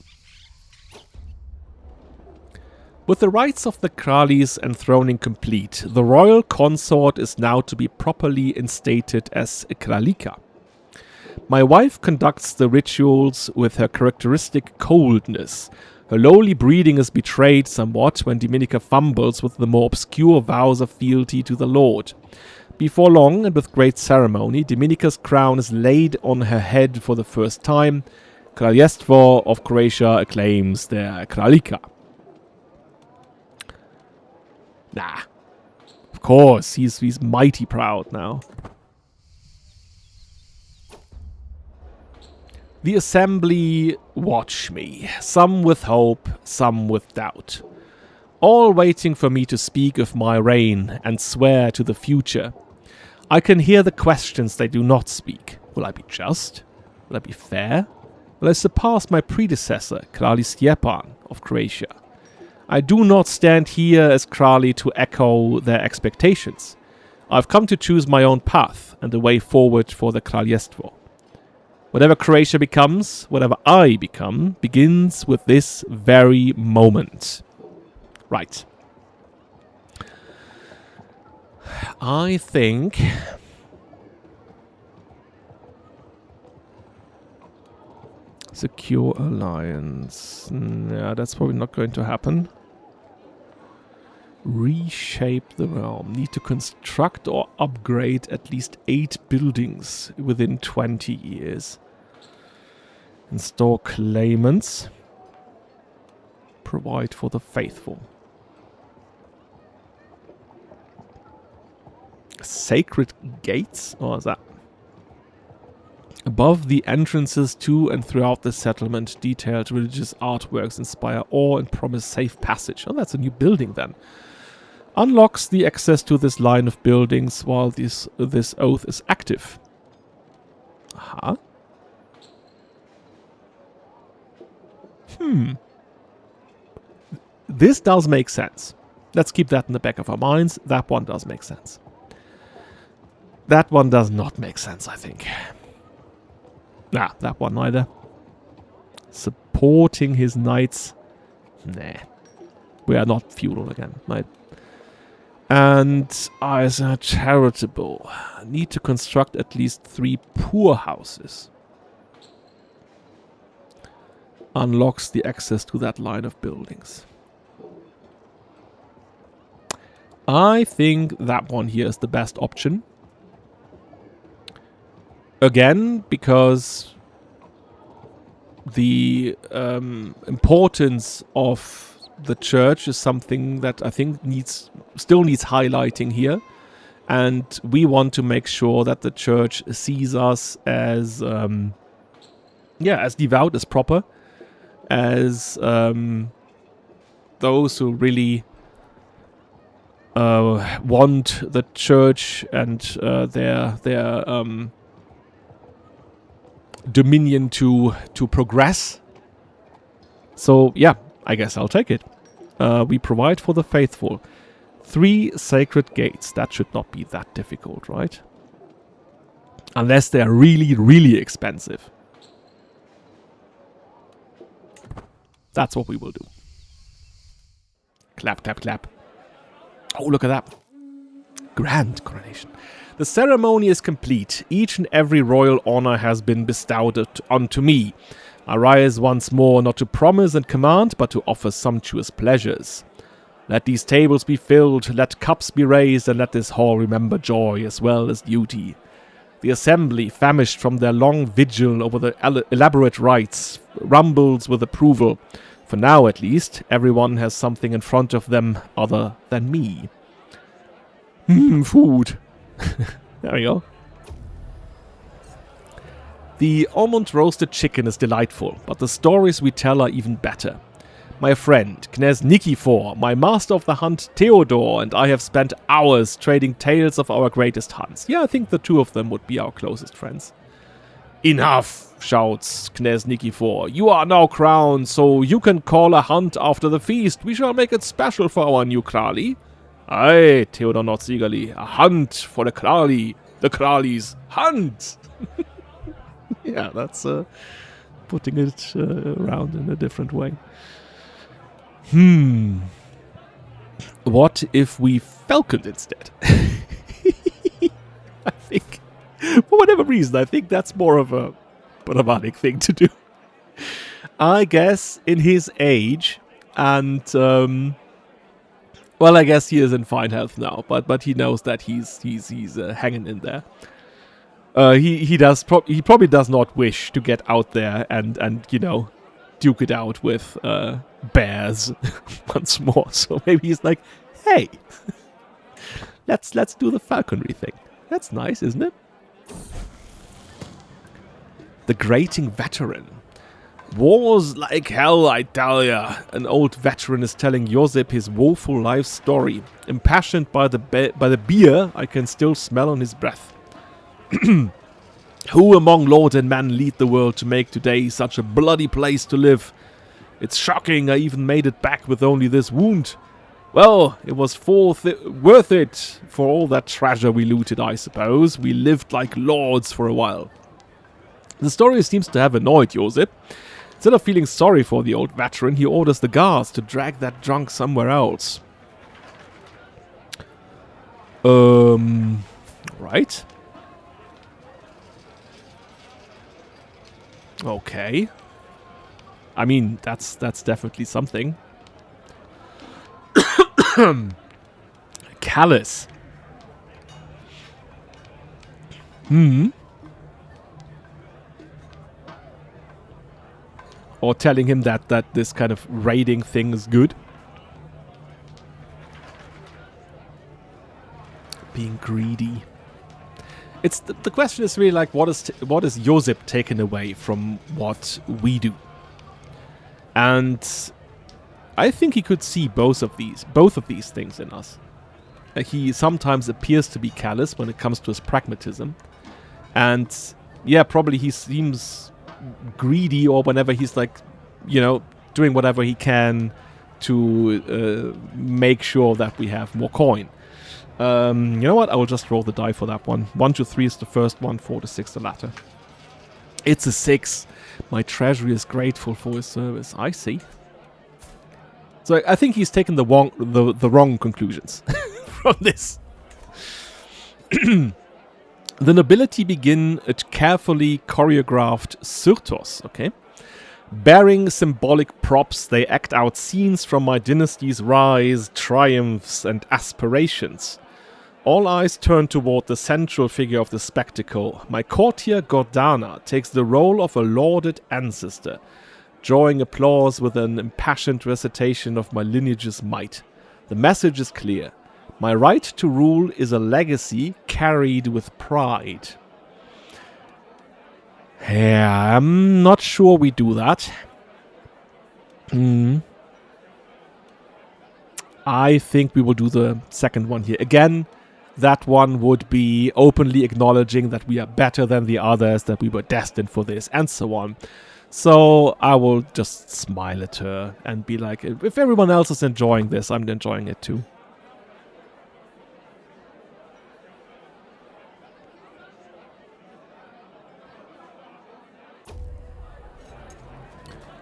With the rites of the Kralis enthroning complete, the royal consort is now to be properly instated as a Kralika. My wife conducts the rituals with her characteristic coldness. Her lowly breeding is betrayed somewhat when Dominica fumbles with the more obscure vows of fealty to the Lord. Before long, and with great ceremony, Dominica's crown is laid on her head for the first time. Kraljestvo of Croatia acclaims their Kralika. Nah. Of course, he's mighty proud now. The assembly watch me, some with hope, some with doubt. All waiting for me to speak of my reign and swear to the future. I can hear the questions they do not speak. Will I be just? Will I be fair? Will I surpass my predecessor, Kralj Stjepan of Croatia? I do not stand here as Kralj to echo their expectations. I've come to choose my own path and the way forward for the Kraljestvo. Whatever Croatia becomes, whatever I become, begins with this very moment. Right. I think secure alliance. Yeah, that's probably not going to happen. Reshape the realm. Need to construct or upgrade at least 8 buildings within 20 years. Install claimants. Provide for the faithful. Sacred gates? What is that? Above the entrances to and throughout the settlement, detailed religious artworks inspire awe and promise safe passage. Oh, that's a new building then. Unlocks the access to this line of buildings while this oath is active. Aha. This does make sense. Let's keep that in the back of our minds. That one does make sense. That one does not make sense, I think. Nah, that one neither. Supporting his knights. Nah. We are not feudal again, right? And as a charitable, need to construct at least 3 poor houses. Unlocks the access to that line of buildings. I think that one here is the best option. Again, because the importance of the church is something that I think needs still needs highlighting here. And we want to make sure that the church sees us as, as devout as proper, as those who really want the church and their dominion to progress. So yeah, I guess I'll take it. We provide for the faithful. 3 sacred gates. That should not be that difficult, right? Unless they're really, really expensive. That's what we will do. Clap, clap, clap. Oh, look at that. Grand coronation. The ceremony is complete. Each and every royal honor has been bestowed onto me. I rise once more not to promise and command, but to offer sumptuous pleasures. Let these tables be filled, let cups be raised, and let this hall remember joy as well as duty. The assembly, famished from their long vigil over the elaborate rites, rumbles with approval. For now, at least, everyone has something in front of them other than me. Food. There we go. The almond roasted chicken is delightful, but the stories we tell are even better. My friend, Knez Nikifor, my master of the hunt, Theodor, and I have spent hours trading tales of our greatest hunts. Yeah, I think the 2 of them would be our closest friends. Enough, shouts Knez Nikifor. You are now crowned, so you can call a hunt after the feast. We shall make it special for our new Krali. Aye, Theodor nods eagerly. A hunt for the Krali. The Krali's hunt! Yeah, that's putting it around in a different way. What if we falconed instead? I think, for whatever reason, I think that's more of a Prvaneg thing to do. I guess in his age, and well, I guess he is in fine health now, but he knows that he's hanging in there. He probably does not wish to get out there and duke it out with bears once more. So maybe he's like, hey, let's do the falconry thing. That's nice, isn't it? The grating veteran. Wars like hell, I tell ya. An old veteran is telling Josip his woeful life story. Impassioned by the beer I can still smell on his breath. Who among lord and man lead the world to make today such a bloody place to live? It's shocking I even made it back with only this wound. Well, it was worth it for all that treasure we looted, I suppose. We lived like lords for a while. The story seems to have annoyed Josip. Instead of feeling sorry for the old veteran, he orders the guards to drag that drunk somewhere else. Right. Okay. I mean, that's definitely something. Callous. Or telling him that this kind of raiding thing is good. Being greedy. It's the question is really like, what is Josip taken away from what we do? And I think he could see both of these things in us. He sometimes appears to be callous when it comes to his pragmatism, and yeah, probably he seems greedy, or whenever he's like, doing whatever he can to make sure that we have more coin. You know what? I will just roll the die for that one. 1 to 3 is the first one, 4 to 6 the latter. It's a 6. My treasury is grateful for his service. I see. So I think he's taken the wrong conclusions from this. The nobility begin a carefully choreographed surtos, okay? Bearing symbolic props, they act out scenes from my dynasty's rise, triumphs, and aspirations. All eyes turn toward the central figure of the spectacle. My courtier Gordana takes the role of a lauded ancestor, drawing applause with an impassioned recitation of my lineage's might. The message is clear. My right to rule is a legacy carried with pride. Yeah, I'm not sure we do that. I think we will do the second one here. Again, that one would be openly acknowledging that we are better than the others, that we were destined for this, and so on. So I will just smile at her and be like, if everyone else is enjoying this, I'm enjoying it too.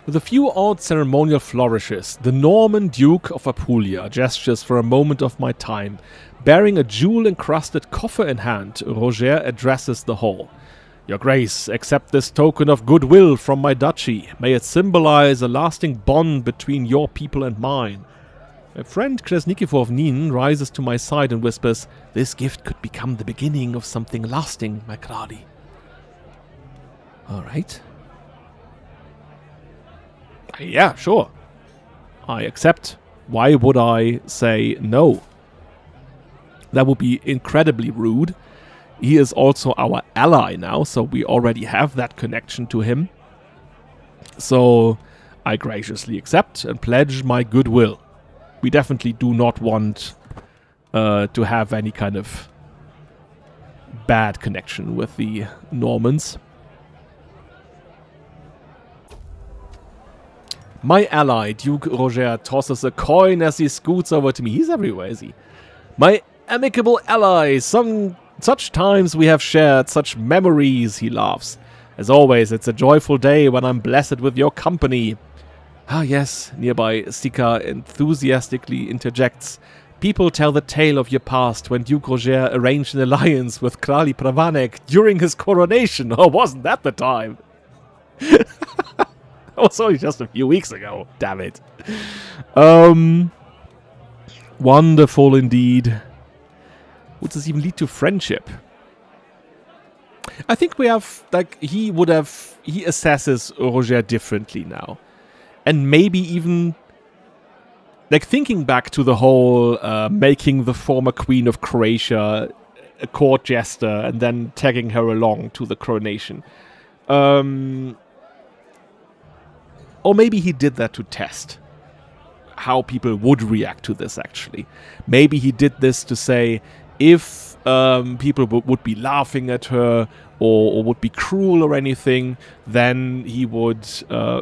With a few odd ceremonial flourishes, the Norman Duke of Apulia gestures for a moment of my time. Bearing a jewel-encrusted coffer in hand, Roger addresses the hall. Your Grace, accept this token of goodwill from my duchy. May it symbolize a lasting bond between your people and mine. My friend Kresnikifor of Nin rises to my side and whispers, this gift could become the beginning of something lasting, my Krali. Alright. Yeah, sure. I accept. Why would I say no? That would be incredibly rude. He is also our ally now, so we already have that connection to him. So I graciously accept and pledge my goodwill. We definitely do not want to have any kind of bad connection with the Normans. My ally, Duke Roger, tosses a coin as he scoots over to me. He's everywhere, is he? My amicable ally, such times we have shared, such memories, he laughs. As always, it's a joyful day when I'm blessed with your company. Ah yes, nearby Sika enthusiastically interjects. People tell the tale of your past when Duke Roger arranged an alliance with Kralj Prvaneg during his coronation. Oh, wasn't that the time? That was only just a few weeks ago. Damn it. Wonderful indeed. Would this even lead to friendship? I think we have, like, he assesses Roger differently now. And maybe even, like, thinking back to the whole making the former Queen of Croatia a court jester and then tagging her along to the coronation. Or maybe he did that to test how people would react to this, actually. Maybe he did this to say, if people would be laughing at her or would be cruel or anything, then he would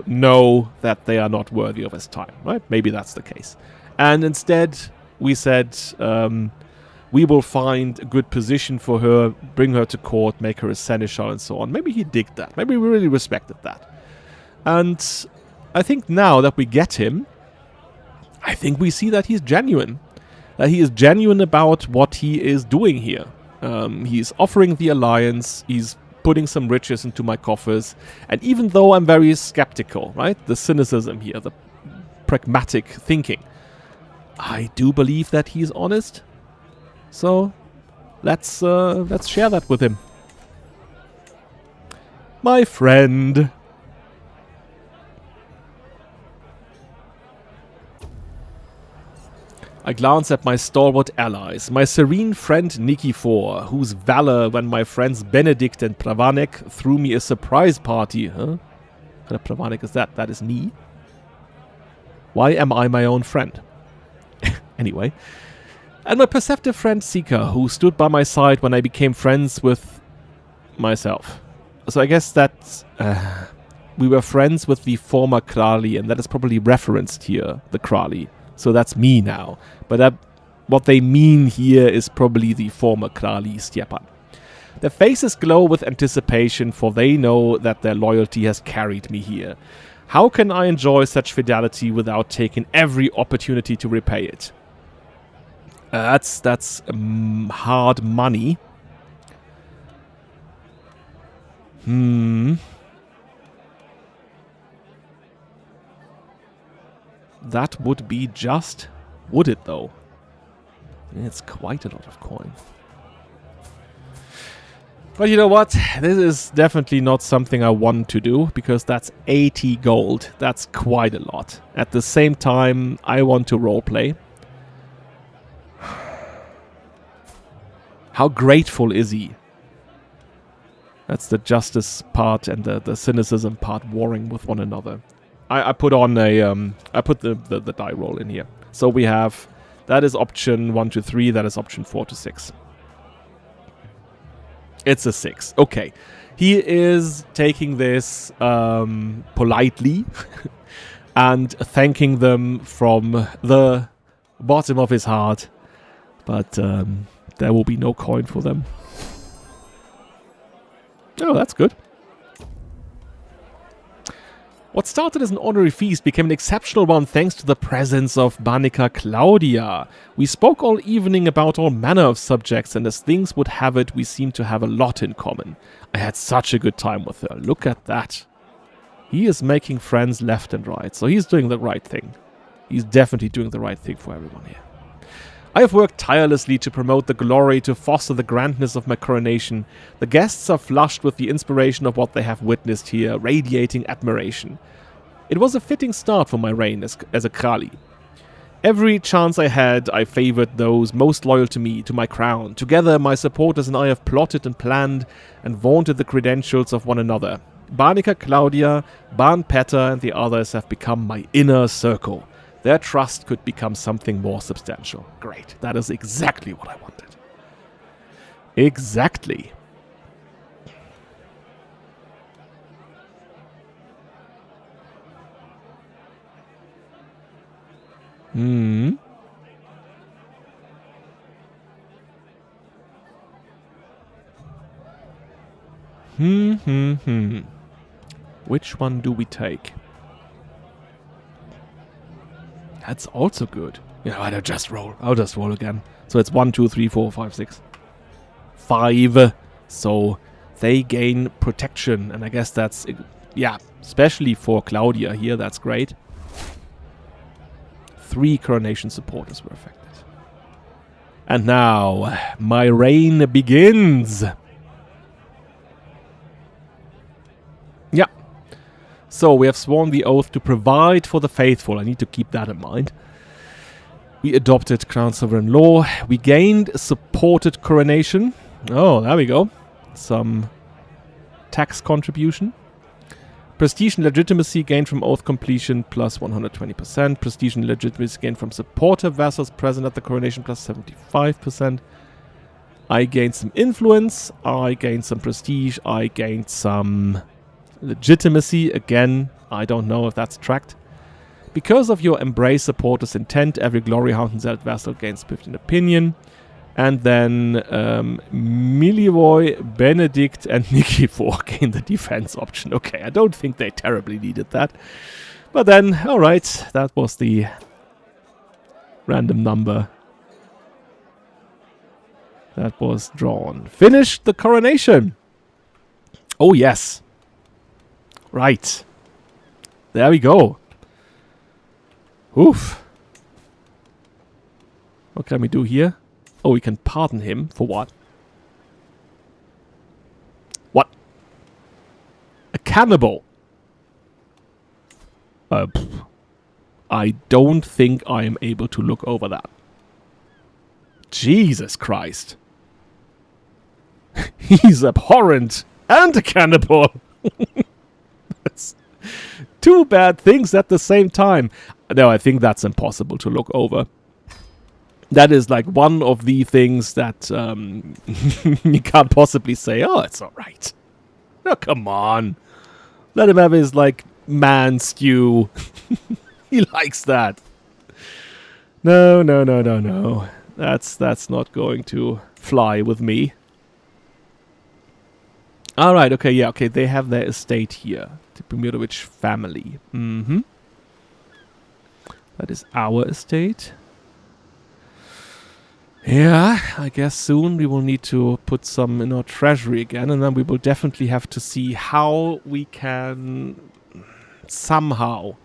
know that they are not worthy of his time, right? Maybe that's the case. And instead, we said, we will find a good position for her, bring her to court, make her a seneschal and so on. Maybe he digged that. Maybe we really respected that. And I think now that we get him, I think we see that he's genuine. That he is genuine about what he is doing here. He's offering the alliance, he's putting some riches into my coffers, and even though I'm very skeptical, right, the cynicism here, the pragmatic thinking, I do believe that he's honest. So let's share that with him. My friend. I glance at my stalwart allies, my serene friend Nikifor, whose valor when my friends Benedict and Prvaneg threw me a surprise party. Huh? What kind of Prvaneg is that? That is me? Why am I my own friend? Anyway. And my perceptive friend Sika, who stood by my side when I became friends with myself. So I guess that we were friends with the former Krali, and that is probably referenced here, the Krali. So that's me now. But what they mean here is probably the former Krali Stjepan. Their faces glow with anticipation, for they know that their loyalty has carried me here. How can I enjoy such fidelity without taking every opportunity to repay it? That's hard money. That would be just... Would it, though? It's quite a lot of coin. But you know what? This is definitely not something I want to do, because that's 80 gold. That's quite a lot. At the same time, I want to roleplay. How grateful is he? That's the justice part and the cynicism part warring with one another. I put on a I put the die roll in here. So we have, that is option 1 to 3, that is option 4 to 6. It's a 6. Okay. He is taking this politely and thanking them from the bottom of his heart. But there will be no coin for them. Oh, that's good. What started as an ordinary feast became an exceptional one thanks to the presence of Banica Claudia. We spoke all evening about all manner of subjects, and as things would have it, we seemed to have a lot in common. I had such a good time with her. Look at that. He is making friends left and right, so he's doing the right thing. He's definitely doing the right thing for everyone here. I have worked tirelessly to promote the glory, to foster the grandness of my coronation. The guests are flushed with the inspiration of what they have witnessed here, radiating admiration. It was a fitting start for my reign as a Kralj. Every chance I had, I favored those most loyal to me, to my crown. Together, my supporters and I have plotted and planned and vaunted the credentials of one another. Banica Claudia, Ban Petter, and the others have become my inner circle. Their trust could become something more substantial. Great. That is exactly what I wanted. Exactly. Which one do we take? That's also good. Yeah, I'll just roll. I'll just roll again. So it's 1, 2, 3, 4, 5, 6. 5. So they gain protection. And I guess that's, yeah, especially for Claudia here, that's great. 3 coronation supporters were affected. And now, my reign begins. Yeah. So, we have sworn the oath to provide for the faithful. I need to keep that in mind. We adopted Crown Sovereign Law. We gained supported coronation. Oh, there we go. Some tax contribution. Prestige and legitimacy gained from oath completion plus 120%. Prestige and legitimacy gained from supporter vassals present at the coronation plus 75%. I gained some influence. I gained some prestige. I gained some legitimacy. Again, I don't know if that's tracked. Because of your embrace supporters' intent, every glory hound and zealot vassal gains 15 opinion. And then Milivoy, Benedict, and Nikifor gain the defense option. Okay, I don't think they terribly needed that. But then, alright, that was the random number that was drawn. Finished the coronation! Oh, yes. Right. There we go. Oof. What can we do here? Oh, we can pardon him. For what? What? A cannibal? I don't think I am able to look over that. Jesus Christ. He's abhorrent and a cannibal. That's two bad things at the same time. No, I think that's impossible to look over. That is like one of the things that you can't possibly say, oh, it's alright. Oh, come on. Let him have his, like, man stew. He likes that. No. That's not going to fly with me. Alright, okay, yeah, okay, they have their estate here. Trpimirović family. That is our estate. Yeah, I guess soon we will need to put some in our treasury again, and then we will definitely have to see how we can somehow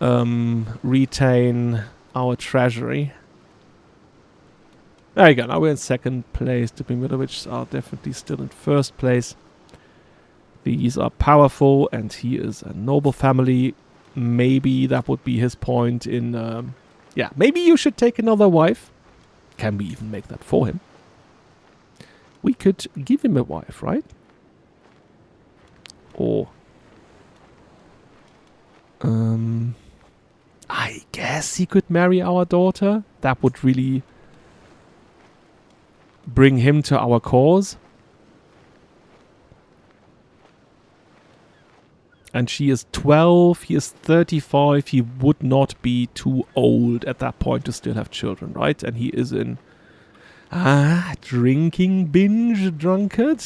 retain our treasury. There you go, now we're in second place. Trpimirović are definitely still in first place. These are powerful, and he is a noble family. Maybe that would be his point in... yeah, maybe you should take another wife. Can we even make that for him? we could give him a wife, right? Or... I guess he could marry our daughter. That would really bring him to our cause. And she is 12, he is 35, he would not be too old at that point to still have children, right? And he is in... drinking binge drunkard?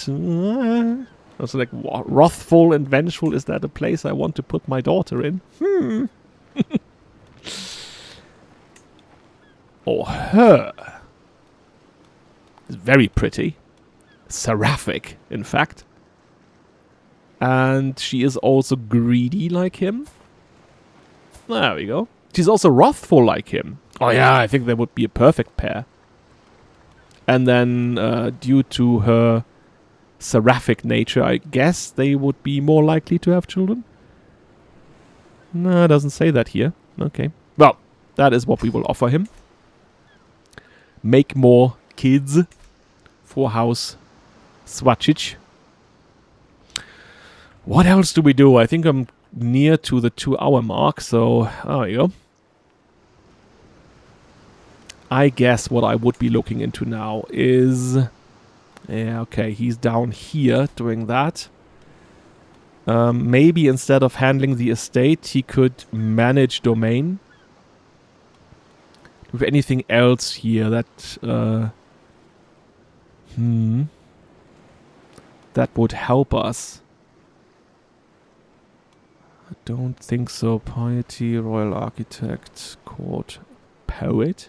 Also like, wrathful and vengeful, is that a place I want to put my daughter in? Or her. It's very pretty. Seraphic, in fact. And she is also greedy like him. There we go. She's also wrathful like him. Oh yeah, I think they would be a perfect pair. And then, due to her seraphic nature, I guess they would be more likely to have children. No, it doesn't say that here. Okay. Well, that is what we will offer him. Make more kids for House Svacic. What else do we do? I think I'm near to the 2-hour mark, so there you go. I guess what I would be looking into now is... Yeah, okay, he's down here doing that. Maybe instead of handling the estate, he could manage domain. With anything else here that... that would help us. I don't think so. Piety, Royal Architect, Court, Poet.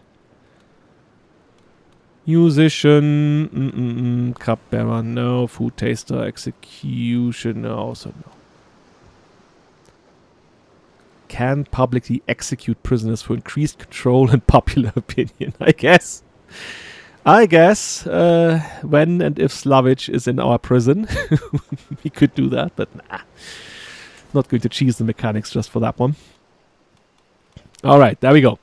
Musician, Cupbearer, no. Food Taster, Executioner, also no. Can publicly execute prisoners for increased control and popular opinion, I guess. I guess, when and if Slavic is in our prison, we could do that, but nah. Not going to cheese the mechanics just for that one. Alright, there we go.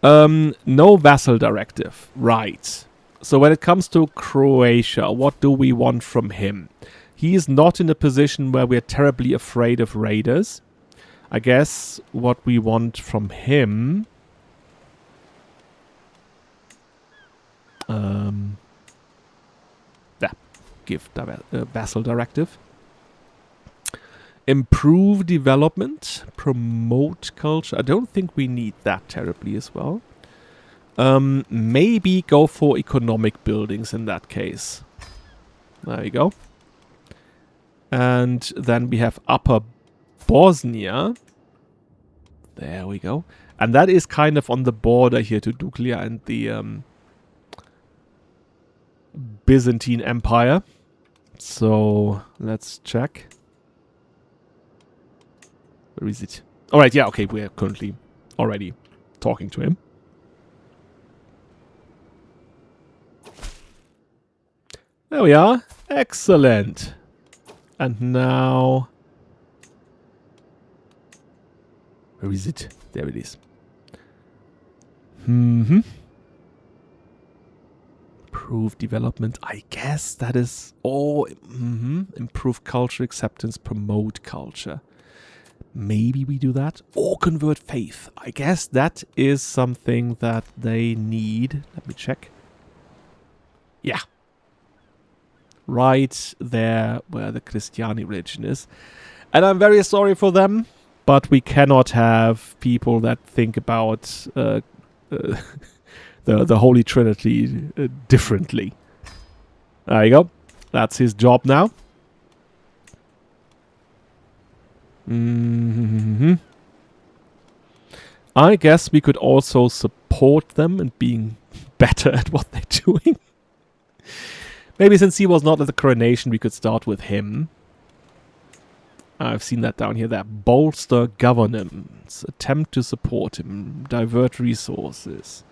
No vassal directive. Right. So when it comes to Croatia, what do we want from him? He is not in a position where we're terribly afraid of raiders. I guess what we want from him... give vassal directive. Improve development, promote culture. I don't think we need that terribly as well. Maybe go for economic buildings in that case. There you go. And then we have Upper Bosnia. There we go. And that is kind of on the border here to Duklia and the Byzantine Empire. So let's check. Where is it? Alright, yeah, okay, we're currently already talking to him. There we are. Excellent. And now... Where is it? There it is. Improve development. I guess that is... Oh, improve culture acceptance, promote culture. Maybe we do that. Or convert faith. I guess that is something that they need. Let me check. Yeah. Right there where the Christiani religion is. And I'm very sorry for them, but we cannot have people that think about the Holy Trinity differently. There you go. That's his job now. I guess we could also support them in being better at what they're doing. Maybe since he was not at the coronation, we could start with him. I've seen that down here. That bolster governance. Attempt to support him. Divert resources.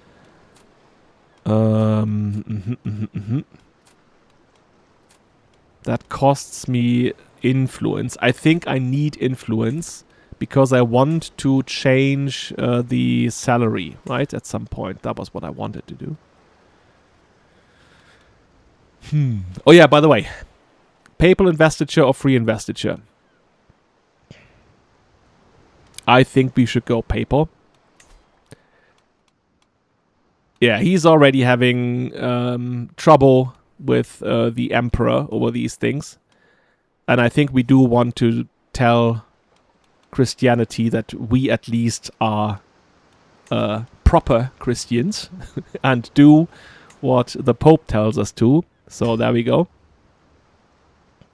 That costs me influence. I think I need influence because I want to change the salary, right? At some point. That was what I wanted to do. Oh yeah, by the way, papal investiture or free investiture? I think we should go papal. Yeah, he's already having trouble with the emperor over these things. And I think we do want to tell Christianity that we at least are proper Christians and do what the Pope tells us to. So there we go.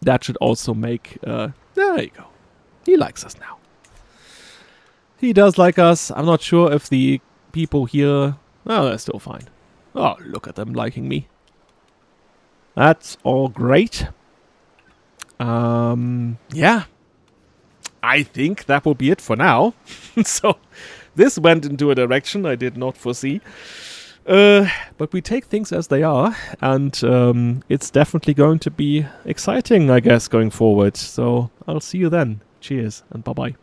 That should also make... there you go. He likes us now. He does like us. I'm not sure if the people here... Oh, they're still fine. Oh, look at them liking me. That's all great. Yeah. I think that will be it for now. So, this went into a direction I did not foresee. But we take things as they are. And it's definitely going to be exciting, I guess, going forward. So, I'll see you then. Cheers and bye-bye.